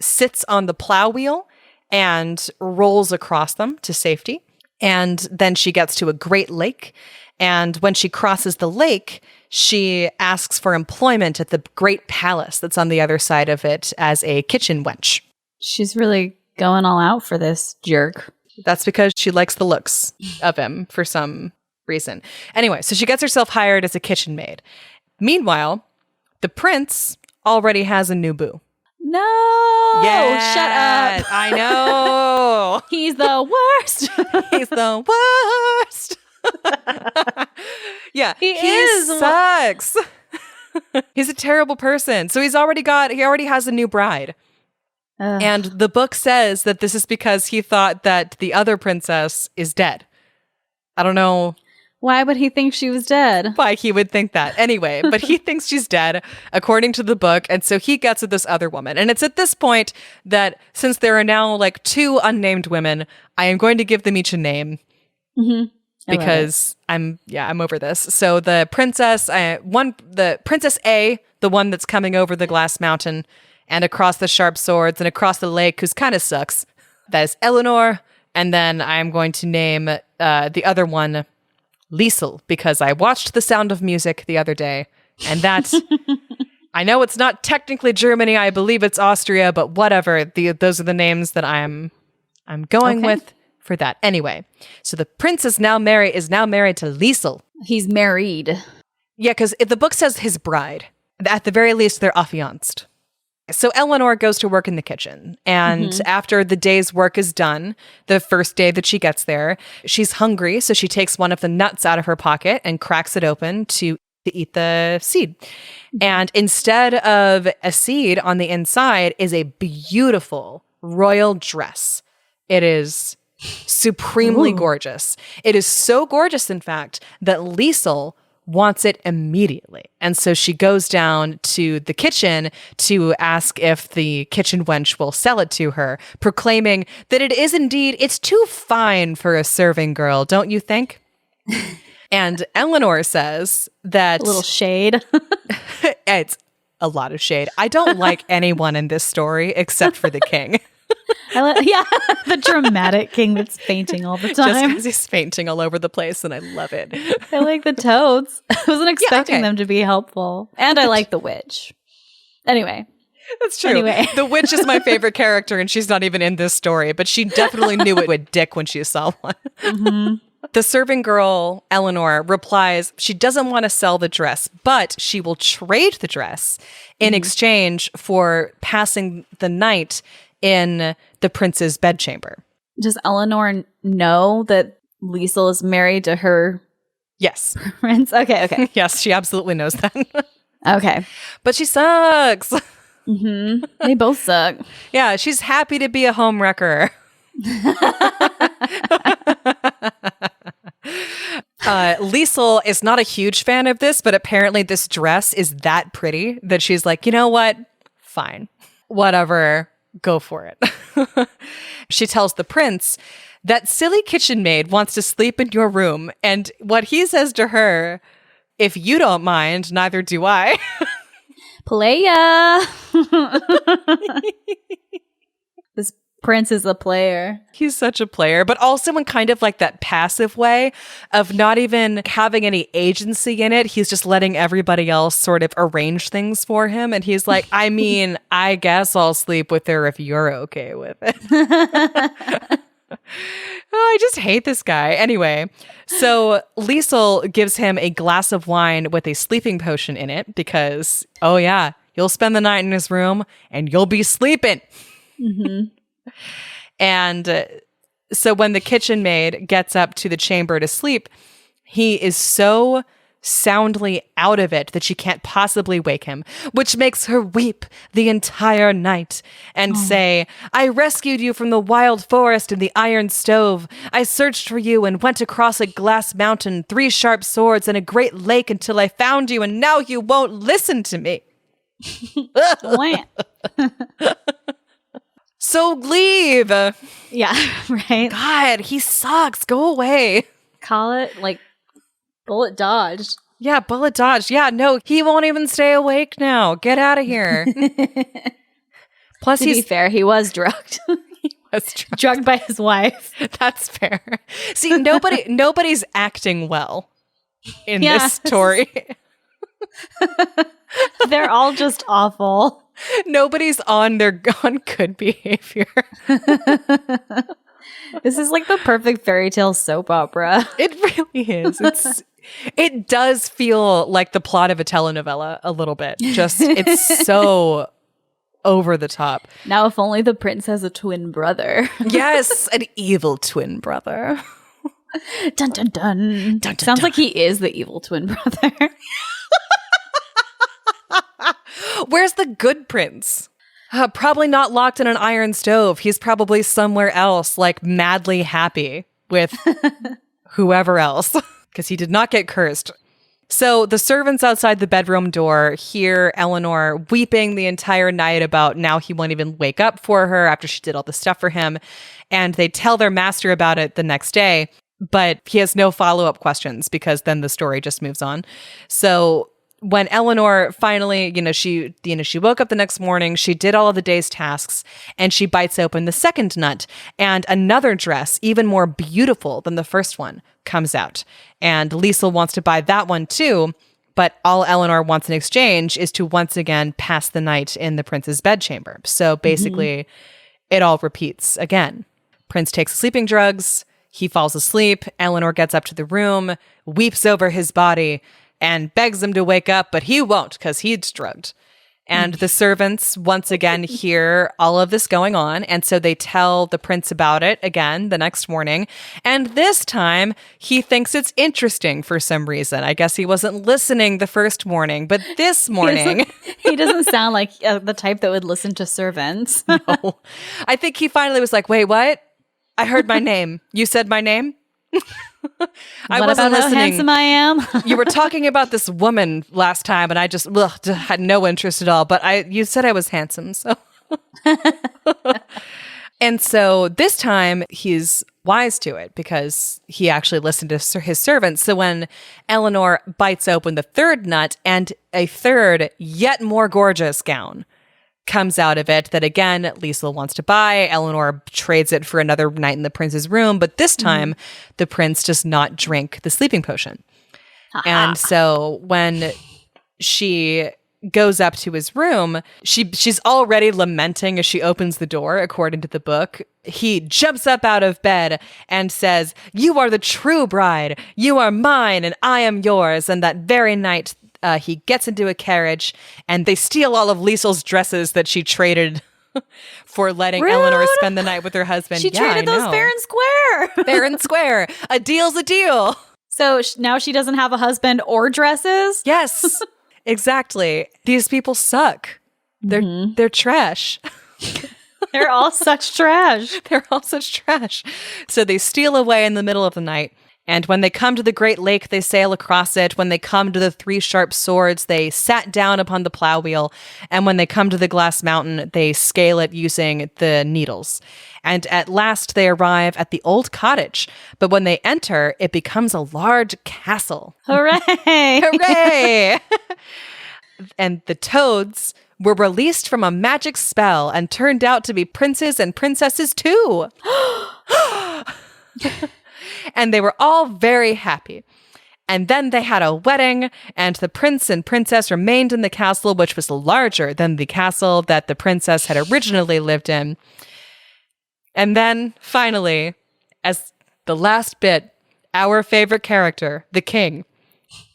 sits on the plow wheel and rolls across them to safety. And then she gets to a great lake. And when she crosses the lake, she asks for employment at the great palace that's on the other side of it as a kitchen wench. She's really going all out for this jerk. That's because she likes the looks of him for some reason. Anyway, so she gets herself hired as a kitchen maid. Meanwhile, the prince already has a new boo. No! Yes, shut up. I know. He's the worst. He's the worst. Yeah, he sucks. He's a terrible person. So he already has a new bride. And the book says that this is because he thought that the other princess is dead. I don't know. Why would he think she was dead? Why he would think that. Anyway, but he thinks she's dead, according to the book. And so he gets with this other woman. And it's at this point that since there are now like 2 unnamed women, I am going to give them each a name. Because I'm over this. So the princess, the Princess A, the one that's coming over the glass mountain and across the sharp swords and across the lake, who's kind of sucks. That is Eleanor. And then I'm going to name the other one Liesel, because I watched The Sound of Music the other day, and that I know it's not technically Germany. I believe it's Austria, but whatever. Those are the names that I'm going with for that. Anyway, so the prince is now married to Liesel. He's married. Yeah, because the book says his bride. At the very least, they're affianced. So Eleanor goes to work in the kitchen, and after the day's work is done, the first day that she gets there, she's hungry, so she takes one of the nuts out of her pocket and cracks it open to eat the seed. And instead of a seed on the inside is a beautiful royal dress. It is supremely gorgeous. It is so gorgeous, in fact, that Liesel wants it immediately. And so she goes down to the kitchen to ask if the kitchen wench will sell it to her, proclaiming that it is indeed, it's too fine for a serving girl, don't you think? And Eleanor says that... A little shade. It's a lot of shade. I don't like anyone in this story except for the king. The dramatic king that's fainting all the time. Just because he's fainting all over the place, and I love it. I like the toads. I wasn't expecting them to be helpful. And I like the witch. Anyway. That's true. The witch is my favorite character, and she's not even in this story, but she definitely knew it with dick when she saw one. Mm-hmm. The serving girl, Eleanor, replies she doesn't want to sell the dress, but she will trade the dress in exchange for passing the night in the prince's bedchamber. Does Eleanor know that Liesel is married to her Yes. prince? Okay. Yes, she absolutely knows that. Okay. But she sucks. Mm-hmm. They both suck. Yeah, she's happy to be a homewrecker. Liesel is not a huge fan of this, but apparently this dress is that pretty that she's like, you know what? Fine. Whatever. Go for it. She tells the prince that silly kitchen maid wants to sleep in your room. And what he says to her, if you don't mind, neither do I. Playa. This prince is a player. He's such a player, but also in kind of like that passive way of not even having any agency in it. He's just letting everybody else sort of arrange things for him. And he's like, I mean, I guess I'll sleep with her if you're okay with it. I just hate this guy. Anyway, so Liesel gives him a glass of wine with a sleeping potion in it because, oh yeah, you'll spend the night in his room and you'll be sleeping. Mm-hmm. And so when the kitchen maid gets up to the chamber to sleep, he is so soundly out of it that she can't possibly wake him, which makes her weep the entire night and say, I rescued you from the wild forest and the iron stove. I searched for you and went across a glass mountain, 3 sharp swords, and a great lake until I found you, and now you won't listen to me. So leave. Yeah, right. God, he sucks. Go away. Call it like bullet dodged. Yeah, bullet dodged. Yeah, no, he won't even stay awake now. Get out of here. Plus, to be fair, he was drugged. He was drugged by his wife. That's fair. See, nobody's acting well in this story. They're all just awful. Nobody's on good behavior. This is like the perfect fairy tale soap opera. It really is. It does feel like the plot of a telenovela a little bit. Just it's so over the top. Now, if only the prince has a twin brother. Yes, an evil twin brother. Dun dun dun. Dun, Sounds like he is the evil twin brother. Where's the good prince? Probably not locked in an iron stove. He's probably somewhere else, like madly happy with whoever else, because he did not get cursed. So the servants outside the bedroom door hear Eleanor weeping the entire night about now he won't even wake up for her after she did all the stuff for him. And they tell their master about it the next day, but he has no follow-up questions because then the story just moves on. So when Eleanor finally, she woke up the next morning, she did all of the day's tasks, and she bites open the second nut, and another dress, even more beautiful than the first one, comes out. And Liesel wants to buy that one too, but all Eleanor wants in exchange is to once again pass the night in the prince's bedchamber. So basically, it all repeats again. Prince takes sleeping drugs, he falls asleep, Eleanor gets up to the room, weeps over his body, and begs him to wake up, but he won't because he's drugged. And the servants once again hear all of this going on, and so they tell the prince about it again the next morning. And this time, he thinks it's interesting for some reason. I guess he wasn't listening the first morning, but this morning... He doesn't sound like the type that would listen to servants. No. I think he finally was like, wait, what? I heard my name. You said my name? I what wasn't about how listening. handsome I am? You were talking about this woman last time, and I just had no interest at all. But you said I was handsome, so. And so this time he's wise to it because he actually listened to his servants. So when Eleanor bites open the third nut and a third, yet more gorgeous gown comes out of it that again Liesl wants to buy. Eleanor trades it for another night in the prince's room, but this time the prince does not drink the sleeping potion. And so when she goes up to his room, she's already lamenting as she opens the door, according to the book. He jumps up out of bed and says, "You are the true bride. You are mine and I am yours." And that very night, he gets into a carriage and they steal all of Liesl's dresses that she traded for letting Rude. Eleanor spend the night with her husband. She traded those fair and square. Fair and square. A deal's a deal. So now she doesn't have a husband or dresses? Yes, exactly. These people suck. They're trash. They're all such trash. They're all such trash. So they steal away in the middle of the night. And when they come to the Great Lake, they sail across it. When they come to the three sharp swords, they sat down upon the plow wheel. And when they come to the Glass Mountain, they scale it using the needles. And at last they arrive at the old cottage. But when they enter, it becomes a large castle. Hooray! Hooray! And the toads were released from a magic spell and turned out to be princes and princesses too. And they were all very happy. And then they had a wedding, and the prince and princess remained in the castle, which was larger than the castle that the princess had originally lived in. And then, finally, as the last bit, our favorite character, the king,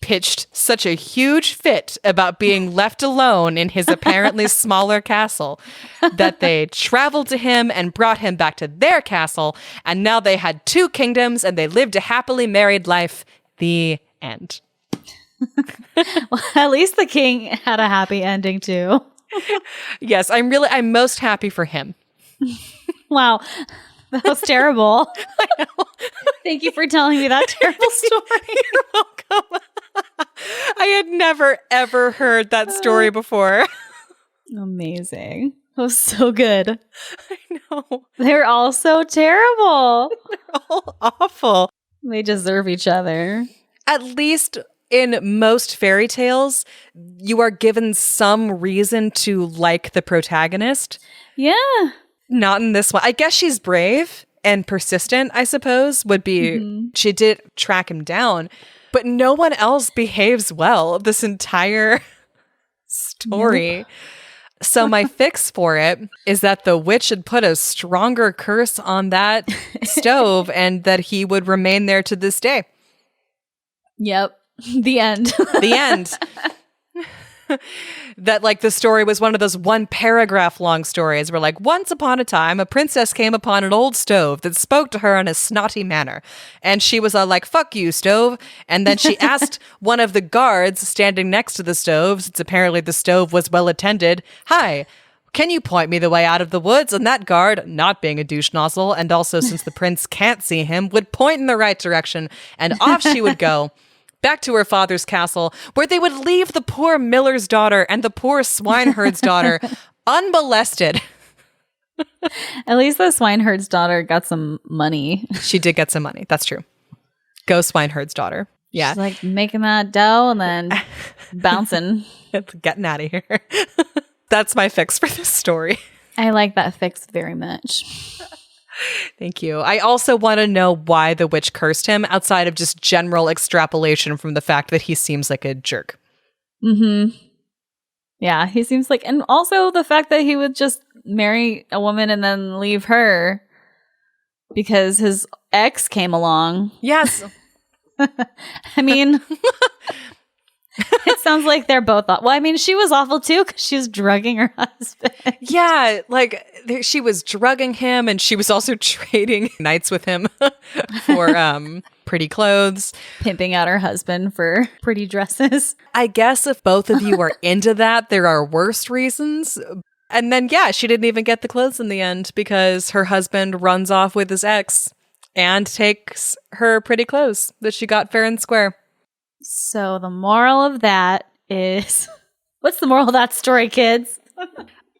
pitched such a huge fit about being left alone in his apparently smaller castle that they traveled to him and brought him back to their castle, and now they had two kingdoms and they lived a happily married life. The end. Well, at least the king had a happy ending too. Yes, I'm most happy for him. Wow. That was terrible. I know. Thank you for telling me that terrible story. You're welcome. I had never, ever heard that story before. Amazing. That was so good. I know. They're all so terrible. They're all awful. They deserve each other. At least in most fairy tales, you are given some reason to like the protagonist. Yeah. Not in this one. I guess she's brave and persistent, I suppose, would be. She did track him down, but no one else behaves well this entire story. Nope. So my fix for it is that the witch had put a stronger curse on that stove and that he would remain there to this day. Yep. The end. The end. That like the story was one of those one paragraph long stories where like once upon a time a princess came upon an old stove that spoke to her in a snotty manner, and she was like, "Fuck you, stove." And then she asked one of the guards standing next to the stove, since apparently the stove was well attended, "Hi, can you point me the way out of the woods?" And that guard, not being a douche nozzle, and also since the prince can't see him, would point in the right direction, and off she would go back to her father's castle, where they would leave the poor miller's daughter and the poor swineherd's daughter unmolested. At least the swineherd's daughter got some money. She did get some money. That's true. Go swineherd's daughter. Yeah. She's like making that dough and then bouncing. Getting out of here. That's my fix for this story. I like that fix very much. Thank you. I also want to know why the witch cursed him outside of just general extrapolation from the fact that he seems like a jerk. Mm-hmm. Yeah, he seems like, and also the fact that he would just marry a woman and then leave her because his ex came along. Yes. I mean, it sounds like they're both well, I mean, she was awful too because she was drugging her husband. Yeah, like she was drugging him and she was also trading nights with him for pretty clothes. Pimping out her husband for pretty dresses. I guess if both of you are into that, there are worse reasons. And then, yeah, she didn't even get the clothes in the end because her husband runs off with his ex. and takes her pretty clothes that she got fair and square. So the moral of that is, what's the moral of that story, kids?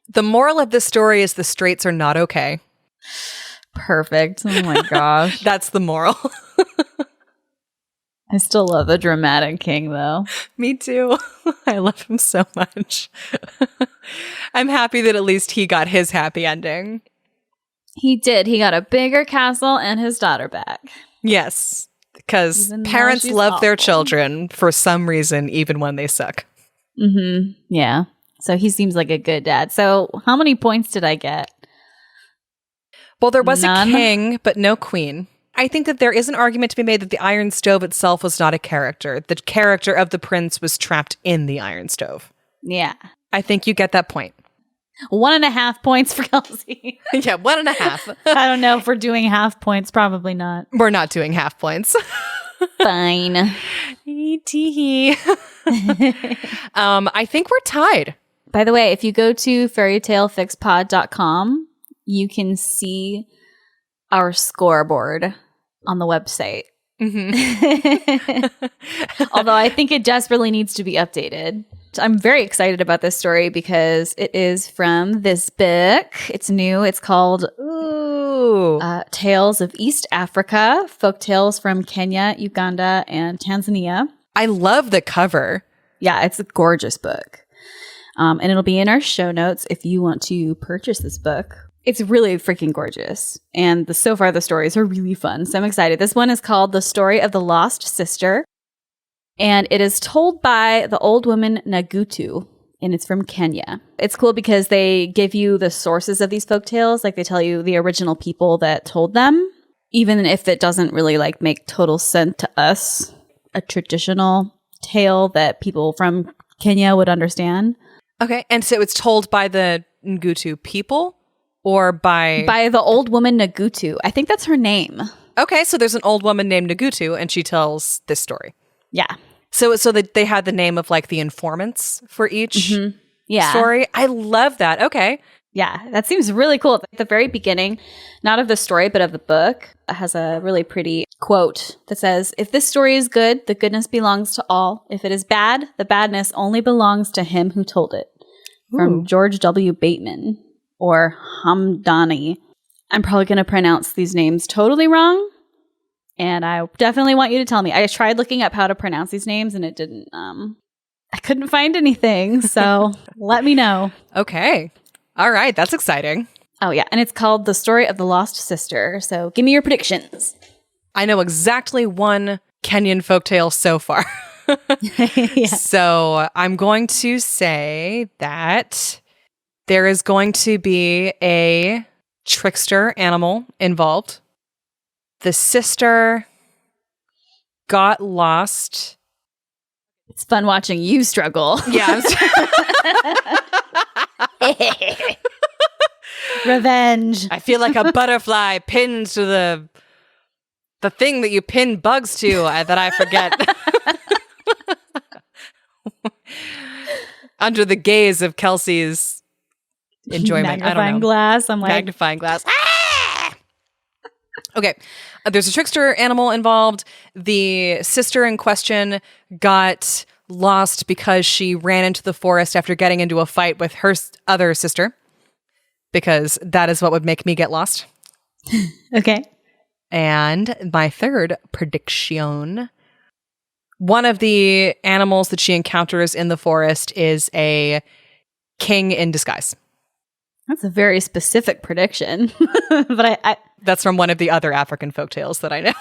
The moral of this story is the straights are not okay. Perfect. Oh my gosh. That's the moral. I still love the dramatic king, though. Me too. I love him so much. I'm happy that at least he got his happy ending. He did. He got a bigger castle and his daughter back. Yes, because Even though parents she's love their awful. children for some reason, even when they suck. Mm-hmm. Yeah. So he seems like a good dad. So how many points did I get? Well, there was None. a king, but no queen. I think that there is an argument to be made that the iron stove itself was not a character. The character of the prince was trapped in the iron stove. Yeah. I think you get that point. 1.5 points for Kelsey. Yeah, 1.5. I don't know if we're doing half points. Probably not. We're not doing half points. Fine. Tee-hee. I think we're tied. By the way, if you go to fairytalefixpod.com, you can see our scoreboard on the website. Although I think it desperately needs to be updated. I'm very excited about this story because it is from this book. It's new. It's called Tales of East Africa, Folktales from Kenya, Uganda, and Tanzania. I love the cover. Yeah, it's a gorgeous book. And it'll be in our show notes if you want to purchase this book. It's really freaking gorgeous. And so far the stories are really fun. So I'm excited. This one is called The Story of the Lost Sister. And it is told by the old woman Nagutu. And it's from Kenya. It's cool because they give you the sources of these folktales. Like they tell you the original people that told them. Even if it doesn't really like make total sense to us. A traditional tale that people from Kenya would understand. Okay, and so it's told by the Ngutu people or by the old woman Nagutu. I think that's her name. Okay, so there's an old woman named Ngutu and she tells this story. Yeah. So that they had the name of like the informants for each story. I love that. Okay. Yeah, that seems really cool. At the very beginning, not of the story, but of the book, it has a really pretty quote that says, "If this story is good, the goodness belongs to all. If it is bad, the badness only belongs to him who told it." From George W. Bateman or Hamdani. I'm probably going to pronounce these names totally wrong. And I definitely want you to tell me. I tried looking up how to pronounce these names and it didn't, I couldn't find anything. So let me know. Okay. All right. That's exciting. Oh, yeah. And it's called The Story of the Lost Sister. So give me your predictions. I know exactly one Kenyan folktale so far. Yeah. So I'm going to say that there is going to be a trickster animal involved. The sister got lost. It's fun watching you struggle. Yeah. Revenge. I feel like a butterfly pinned to the thing that you pin bugs to that I forget. Under the gaze of Kelsey's enjoyment. I don't know. Magnifying glass. I'm like, Magnifying glass. Ah! Okay. There's a trickster animal involved. The sister in question got lost because she ran into the forest after getting into a fight with her other sister. Because that is what would make me get lost. okay. And my third prediction, one of the animals that she encounters in the forest is a king in disguise. That's a very specific prediction. But I That's from one of the other African folktales that I know.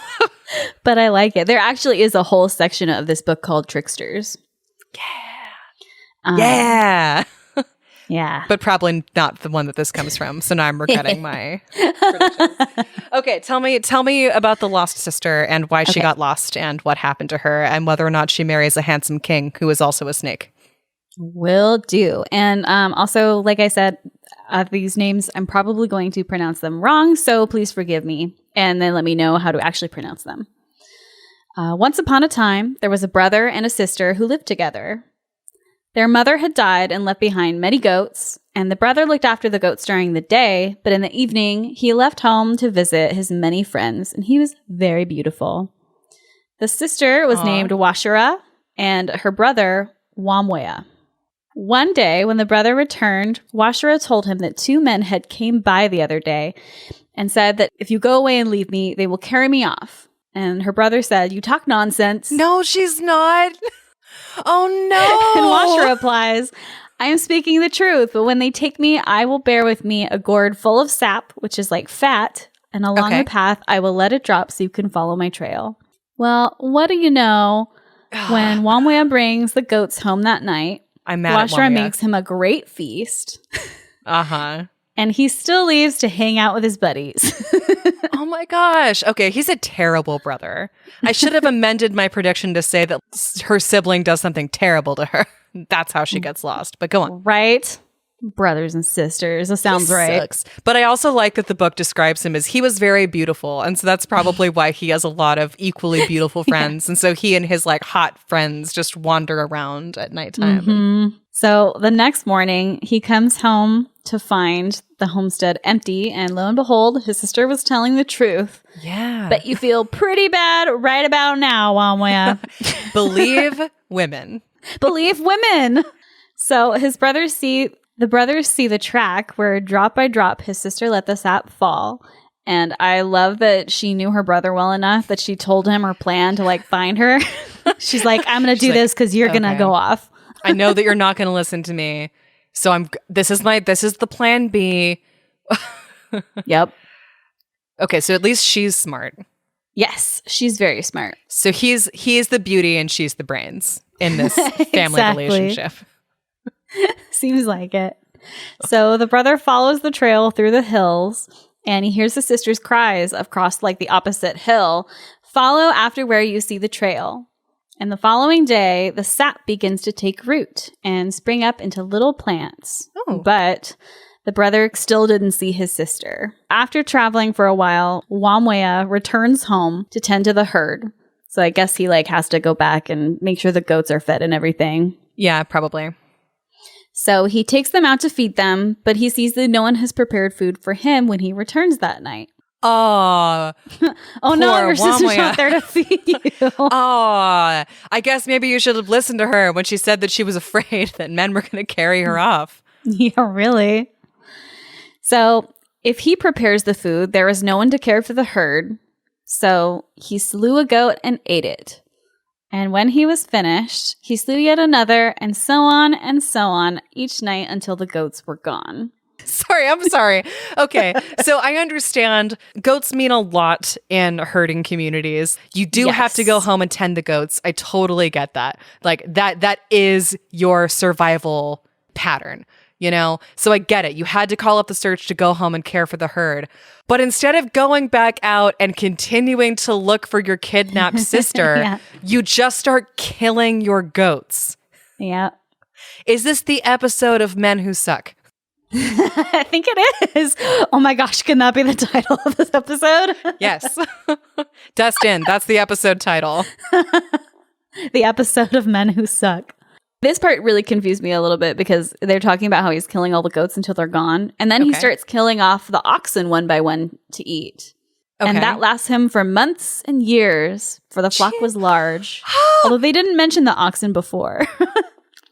But I like it. There actually is a whole section of this book called Tricksters. Yeah. Yeah. Yeah. But probably not the one that this comes from. So now I'm regretting my predictions. Okay, tell me about the lost sister and why she got lost and what happened to her and whether or not she marries a handsome king who is also a snake. Will do. And also, like I said, these names, I'm probably going to pronounce them wrong, so please forgive me. And then let me know how to actually pronounce them. Once upon a time, there was a brother and a sister who lived together. Their mother had died and left behind many goats, and the brother looked after the goats during the day, but in the evening, he left home to visit his many friends, and he was very beautiful. The sister was named Washara, and her brother, Wamwea. One day, when the brother returned, Washara told him that 2 men had came by the other day and said that if you go away and leave me, they will carry me off. And her brother said, "You talk nonsense." No, she's not. Oh, no. And Washara replies, "I am speaking the truth, but when they take me, I will bear with me a gourd full of sap, which is like fat, and along the path, I will let it drop so you can follow my trail." Well, what do you know? When Wamwea brings the goats home that night, I'm mad at Washara Wamwea. makes him a great feast. Uh-huh. And he still leaves to hang out with his buddies. Oh my gosh. Okay, he's a terrible brother. I should have amended my prediction to say that her sibling does something terrible to her. That's how she gets lost. But go on. Right? Brothers and sisters. That sounds right. Sucks. But I also like that the book describes him as he was very beautiful. And so that's probably why he has a lot of equally beautiful friends. And so he and his like hot friends just wander around at nighttime. Mm-hmm. So the next morning, he comes home to find the homestead empty. And lo and behold, his sister was telling the truth. Yeah. But you feel pretty bad right about now, Wamwea. Believe women. Believe women. So the brothers see the track where drop by drop his sister let the sap fall. And I love that she knew her brother well enough that she told him her plan to like find her. She's like, "I'm going to do this because you're going to go off." I know that you're not going to listen to me. So this is the plan B. Yep. Okay, so at least she's smart. Yes, she's very smart. So he's the beauty and she's the brains in this family relationship. Seems like it. So the brother follows the trail through the hills and he hears the sister's cries across like the opposite hill. "Follow after where you see the trail." And the following day, the sap begins to take root and spring up into little plants. Oh. But the brother still didn't see his sister. After traveling for a while, Wamwea returns home to tend to the herd. So I guess he like has to go back and make sure the goats are fed and everything. Yeah, probably. So he takes them out to feed them, but he sees that no one has prepared food for him when he returns that night. Oh, oh no, your sister's Wamwea. not there to feed you. Oh, I guess maybe you should have listened to her when she said that she was afraid that men were going to carry her off. Yeah, really. So if he prepares the food, there is no one to care for the herd. So he slew a goat and ate it. And when he was finished, he slew yet another, and so on, each night until the goats were gone. I'm sorry. Okay, so I understand goats mean a lot in herding communities. You do have to go home and tend the goats. I totally get that. Like that is your survival pattern, you know? So I get it. You had to call up the search to go home and care for the herd. But instead of going back out and continuing to look for your kidnapped sister, you just start killing your goats. Yeah. Is this the episode of Men Who Suck? I think it is. Oh my gosh, can that be the title of this episode? Yes. Dustin, that's the episode title. The episode of Men Who Suck. This part really confused me a little bit because they're talking about how he's killing all the goats until they're gone. And then he starts killing off the oxen one by one to eat. Okay. And that lasts him for months and years, for the flock was large. Although they didn't mention the oxen before.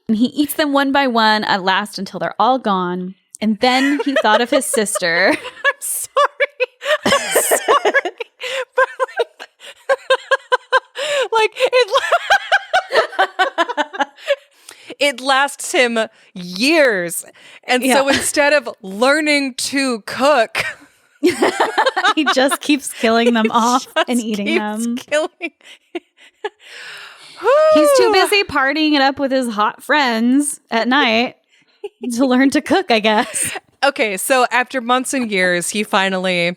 And he eats them one by one at last until they're all gone. And then he thought of his sister. I'm sorry. But like it lasts him years. And so instead of learning to cook, he just keeps killing them off and eating them. He's too busy partying it up with his hot friends at night to learn to cook, I guess. Okay, so after months and years, he finally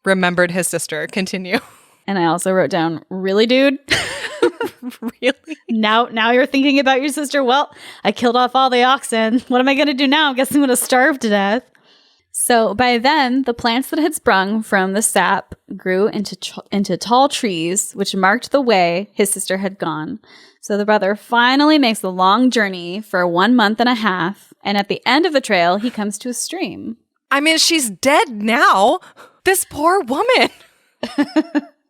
remembered his sister. Continue. And I also wrote down, really, dude? Really? Now you're thinking about your sister. Well, I killed off all the oxen. What am I going to do now? I guess I'm going to starve to death. So by then, the plants that had sprung from the sap grew into tall trees, which marked the way his sister had gone. So the brother finally makes the long journey for 1.5 months, and at the end of the trail, he comes to a stream. I mean, she's dead now. This poor woman.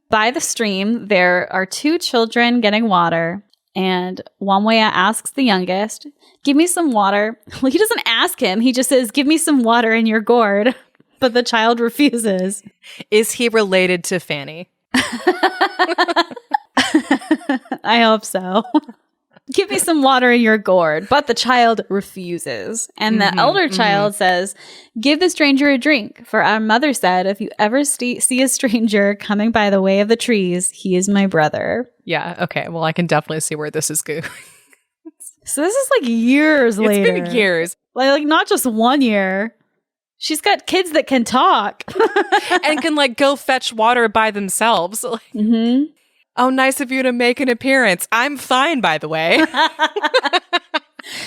By the stream, there are 2 children getting water, and Wamwea asks the youngest, give me some water. Well, he doesn't ask him. He just says, give me some water in your gourd. But the child refuses. Is he related to Fanny? I hope so. Give me some water in your gourd. But the child refuses. And the elder child says, give the stranger a drink. For our mother said, if you ever see a stranger coming by the way of the trees, he is my brother. Yeah, okay. Well, I can definitely see where this is going. So this is like years later. It's been years. Like not just 1 year. She's got kids that can talk. And can like go fetch water by themselves. Oh, nice of you to make an appearance. I'm fine, by the way.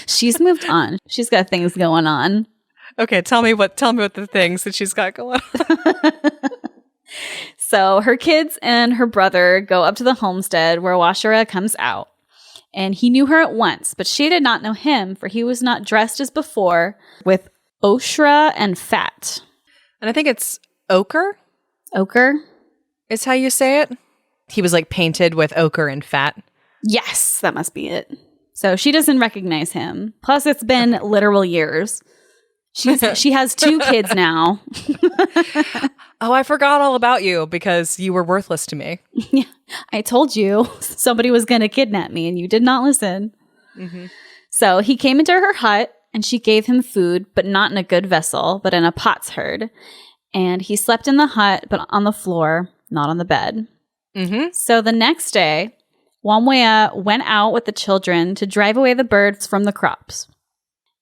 She's moved on. She's got things going on. Okay, tell me what the things that she's got going on. So her kids and her brother go up to the homestead where Washara comes out. And he knew her at once, but she did not know him, for he was not dressed as before with ochre and fat. And I think it's ochre. Ochre? Is how you say it? He was like painted with ochre and fat. Yes, that must be it. So she doesn't recognize him. Plus, it's been literal years. She has 2 kids now. Oh, I forgot all about you because you were worthless to me. Yeah, I told you somebody was going to kidnap me and you did not listen. So he came into her hut and she gave him food, but not in a good vessel, but in a potsherd. And he slept in the hut, but on the floor, not on the bed. So the next day, Wamwea went out with the children to drive away the birds from the crops.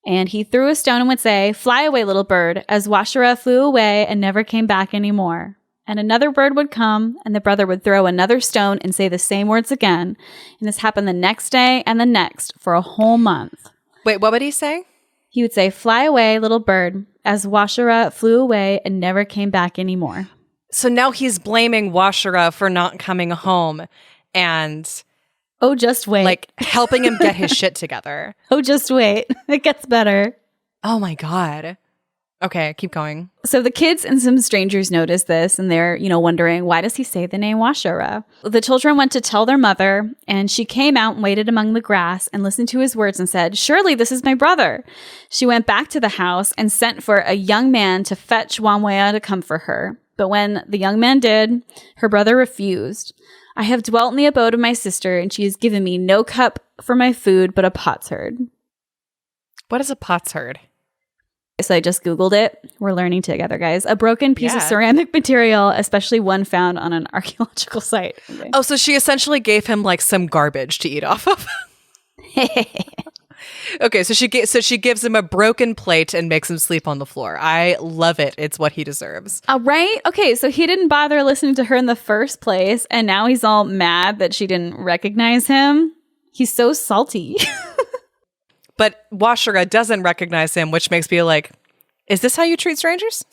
And he threw a stone and would say, fly away, little bird, as Washara flew away and never came back anymore. And another bird would come, and the brother would throw another stone and say the same words again. And this happened the next day and the next for a whole month. Wait, what would he say? He would say, fly away, little bird, as Washara flew away and never came back anymore. So now he's blaming Washara for not coming home and... Oh, just wait. Like helping him get his shit together. Oh, just wait. It gets better. Oh my God. Okay, keep going. So the kids and some strangers notice this and they're, wondering, why does he say the name Washara? The children went to tell their mother and she came out and waited among the grass and listened to his words and said, surely this is my brother. She went back to the house and sent for a young man to fetch Wamwea to come for her. But when the young man did, her brother refused. I have dwelt in the abode of my sister, and she has given me no cup for my food, but a potsherd. What is a potsherd? So I just Googled it. We're learning together, guys. A broken piece of ceramic material, especially one found on an archaeological site. Okay. Oh, so she essentially gave him like some garbage to eat off of. Okay, so she gives him a broken plate and makes him sleep on the floor. I love it. It's what he deserves. Right? Okay, so he didn't bother listening to her in the first place, and now he's all mad that she didn't recognize him. He's so salty. But Washara doesn't recognize him, which makes me like, is this how you treat strangers?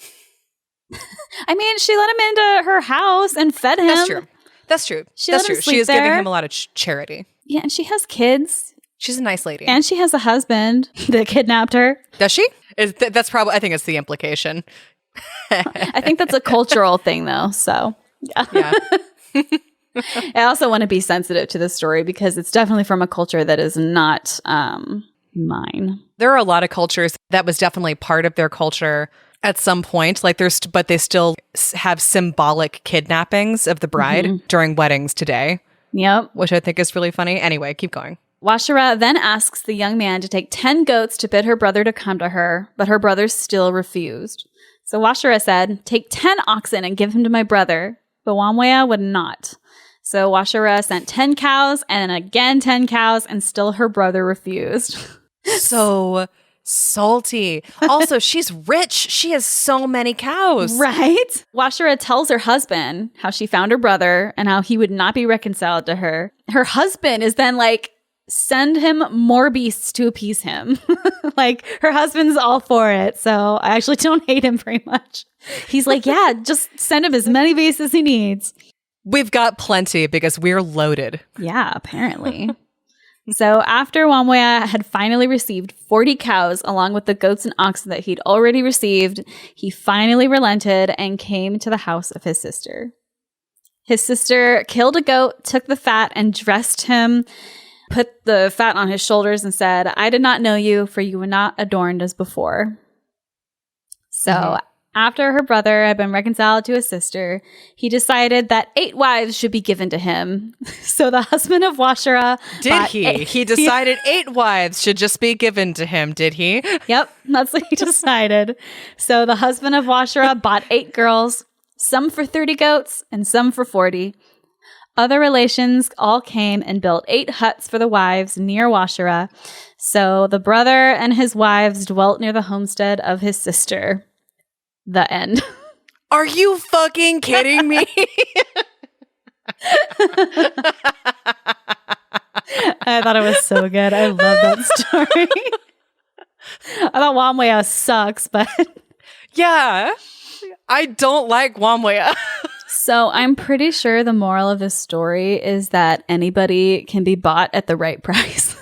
I mean, she let him into her house and fed him. That's true. She is giving him a lot of charity. Yeah, and she has kids. She's a nice lady. And she has a husband that kidnapped her. Does she? That's probably, I think it's the implication. I think that's a cultural thing, though. So, yeah. I also want to be sensitive to this story because it's definitely from a culture that is not mine. There are a lot of cultures that was definitely part of their culture at some point. Like but they still have symbolic kidnappings of the bride during weddings today. Yep. Which I think is really funny. Anyway, keep going. Washara then asks the young man to take 10 goats to bid her brother to come to her, but her brother still refused. So Washara said, take 10 oxen and give him to my brother, but Wamwea would not. So Washara sent 10 cows and again 10 cows, and still her brother refused. So salty. Also, she's rich. She has so many cows. Right? Washara tells her husband how she found her brother and how he would not be reconciled to her. Her husband is then like, send him more beasts to appease him. Like, her husband's all for it. So I actually don't hate him very much. He's like, yeah, just send him as many beasts as he needs. We've got plenty because we're loaded. Yeah, apparently. So after Wamwea had finally received 40 cows along with the goats and oxen that he'd already received, he finally relented and came to the house of his sister. His sister killed a goat, took the fat, and dressed him, put the fat on his shoulders, and said, "I did not know you, for you were not adorned as before." So after her brother had been reconciled to his sister, he decided that 8 wives should be given to him. So the husband of Washara... He decided 8 wives should just be given to him, did he? Yep, that's what he decided. So the husband of Washara bought 8 girls, some for 30 goats and some for 40. Other relations all came and built 8 huts for the wives near Washara. So the brother and his wives dwelt near the homestead of his sister. The end. Are you fucking kidding me? I thought it was so good. I love that story. I thought Wamwea sucks, but... Yeah. I don't like Wamwea. So I'm pretty sure the moral of this story is that anybody can be bought at the right price.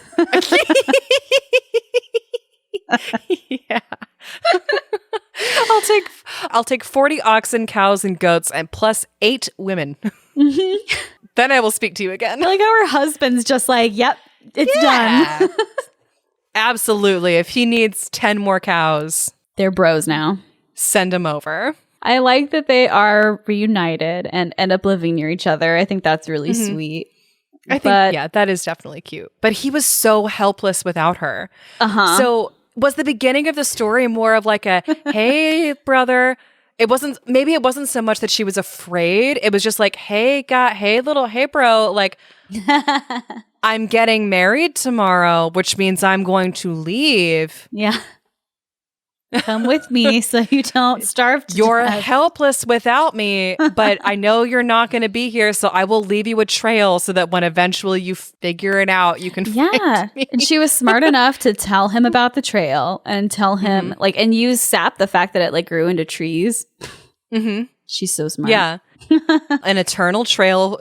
Yeah. I'll take 40 oxen, cows, and goats, and plus 8 women. Then I will speak to you again. Like our husband's just like, yep, it's done. Absolutely. If he needs 10 more cows, they're bros now. Send them over. I like that they are reunited and end up living near each other. I think that's really sweet. I think, yeah, that is definitely cute. But he was so helpless without her. So was the beginning of the story more of like a, hey, brother? It wasn't so much that she was afraid. It was just like, hey, bro, like, I'm getting married tomorrow, which means I'm going to leave. Yeah. Come with me so you don't starve to You're death. helpless without me, but I know you're not going to be here, so I will leave you a trail so that when eventually you figure it out, you can find me. And she was smart enough to tell him about the trail and tell him, like, and use sap, the fact that it, like, grew into trees. She's so smart. Yeah. An eternal trail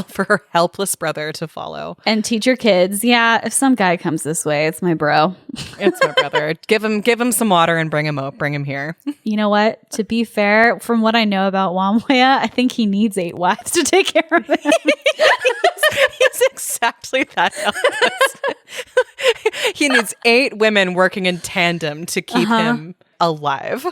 for her helpless brother to follow. And teach your kids, yeah, if some guy comes this way, it's my bro. It's my brother. Give him some water and bring him here. You know what? To be fair, from what I know about Wamwea, I think he needs 8 wives to take care of him. He's exactly that helpless. He needs 8 women working in tandem to keep him alive.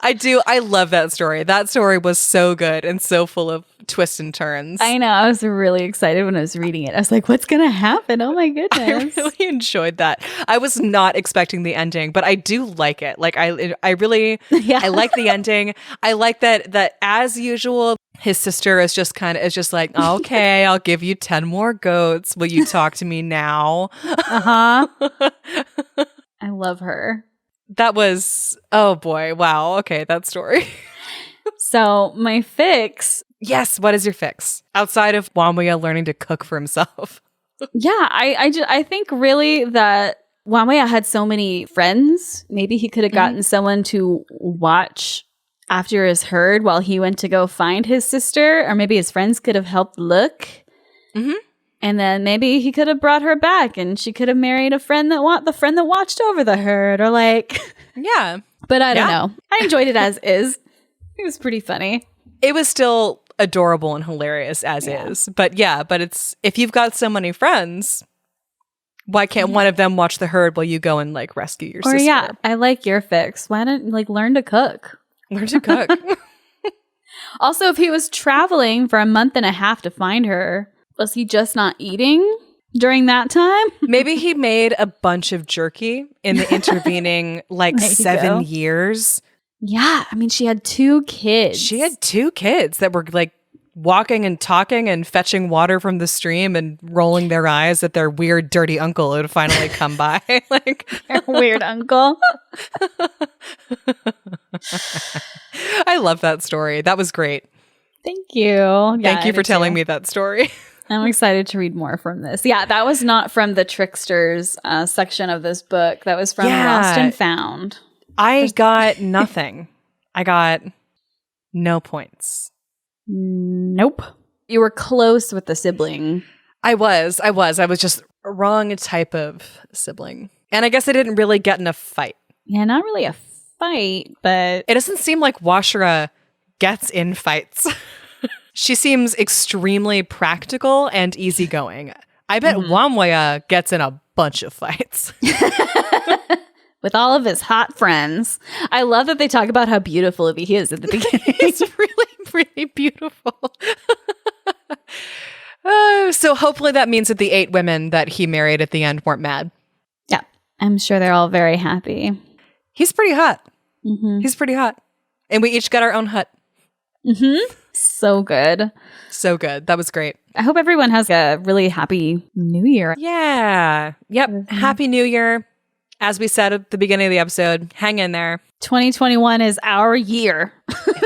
I love that story. That story was so good and so full of twists and turns. I know. I was really excited when I was reading it. I was like, what's going to happen? Oh my goodness. I really enjoyed that. I was not expecting the ending, but I do like it. Like I really, I like the ending. I like that as usual, his sister is just like, okay, I'll give you 10 more goats. Will you talk to me now? I love her. That was, oh boy, wow. Okay, that story. So my fix. Yes, what is your fix? Outside of Wamwea learning to cook for himself. Yeah, I think really that Wamwea had so many friends. Maybe he could have gotten someone to watch after his herd while he went to go find his sister, or maybe his friends could have helped look. And then maybe he could have brought her back and she could have married the friend that watched over the herd, or like, yeah. But I don't know. I enjoyed it as is. It was pretty funny. It was still adorable and hilarious as is. But it's, if you've got so many friends, why can't one of them watch the herd while you go and like rescue your sister? Or yeah, I like your fix. Why don't like learn to cook? Learn to cook. Also, if he was traveling for a month and a half to find her, was he just not eating during that time? Maybe he made a bunch of jerky in the intervening like 7 years. Yeah. I mean, she had 2 kids. She had 2 kids that were like walking and talking and fetching water from the stream and rolling their eyes at their weird, dirty uncle who would finally come by. Like their weird uncle. I love that story. That was great. Thank you. Thank you for telling me that story. I'm excited to read more from this. Yeah, that was not from the Tricksters section of this book. That was from Lost and Found. I got nothing. I got no points. Nope. You were close with the sibling. I was just wrong type of sibling. And I guess I didn't really get in a fight. Yeah, not really a fight, but It doesn't seem like Washra gets in fights. She seems extremely practical and easygoing. I bet Wamwaya gets in a bunch of fights. with all of his hot friends. I love that they talk about how beautiful he is at the beginning. It's really, really beautiful. So hopefully that means that the 8 women that he married at the end weren't mad. Yeah, I'm sure they're all very happy. He's pretty hot. He's pretty hot. And we each got our own hut. So good. So good. That was great. I hope everyone has a really happy new year. Yeah. Yep. Happy New Year. As we said at the beginning of the episode, hang in there. 2021 is our year.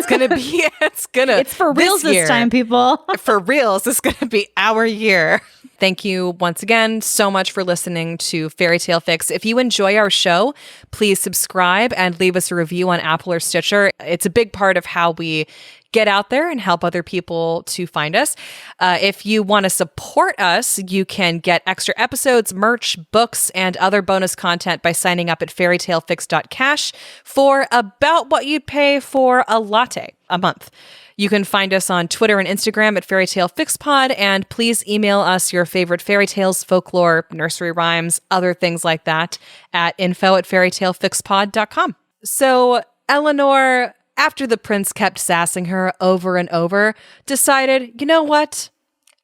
It's for reals this time, people. For reals, it's going to be our year. Thank you once again so much for listening to Fairy Tale Fix. If you enjoy our show, please subscribe and leave us a review on Apple or Stitcher. It's a big part of how we get out there and help other people to find us. If you want to support us, you can get extra episodes, merch, books, and other bonus content by signing up at fairytalefix.cash for about what you'd pay for a latte a month. You can find us on Twitter and Instagram at FairyTaleFixPod, and please email us your favorite fairy tales, folklore, nursery rhymes, other things like that at info@fairytalefixpod.com. So Eleanor, after the prince kept sassing her over and over, decided, you know what?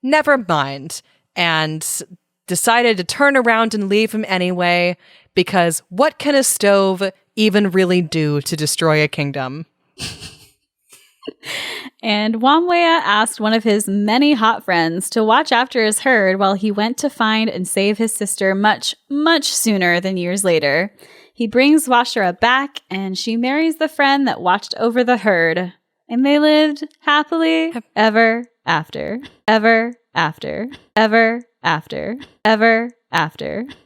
Never mind. And decided to turn around and leave him anyway, because what can a stove even really do to destroy a kingdom? And Wamwaya asked one of his many hot friends to watch after his herd while he went to find and save his sister much, much sooner than years later. He brings Washra back, and she marries the friend that watched over the herd. And they lived happily ever after, ever after, ever after, ever after.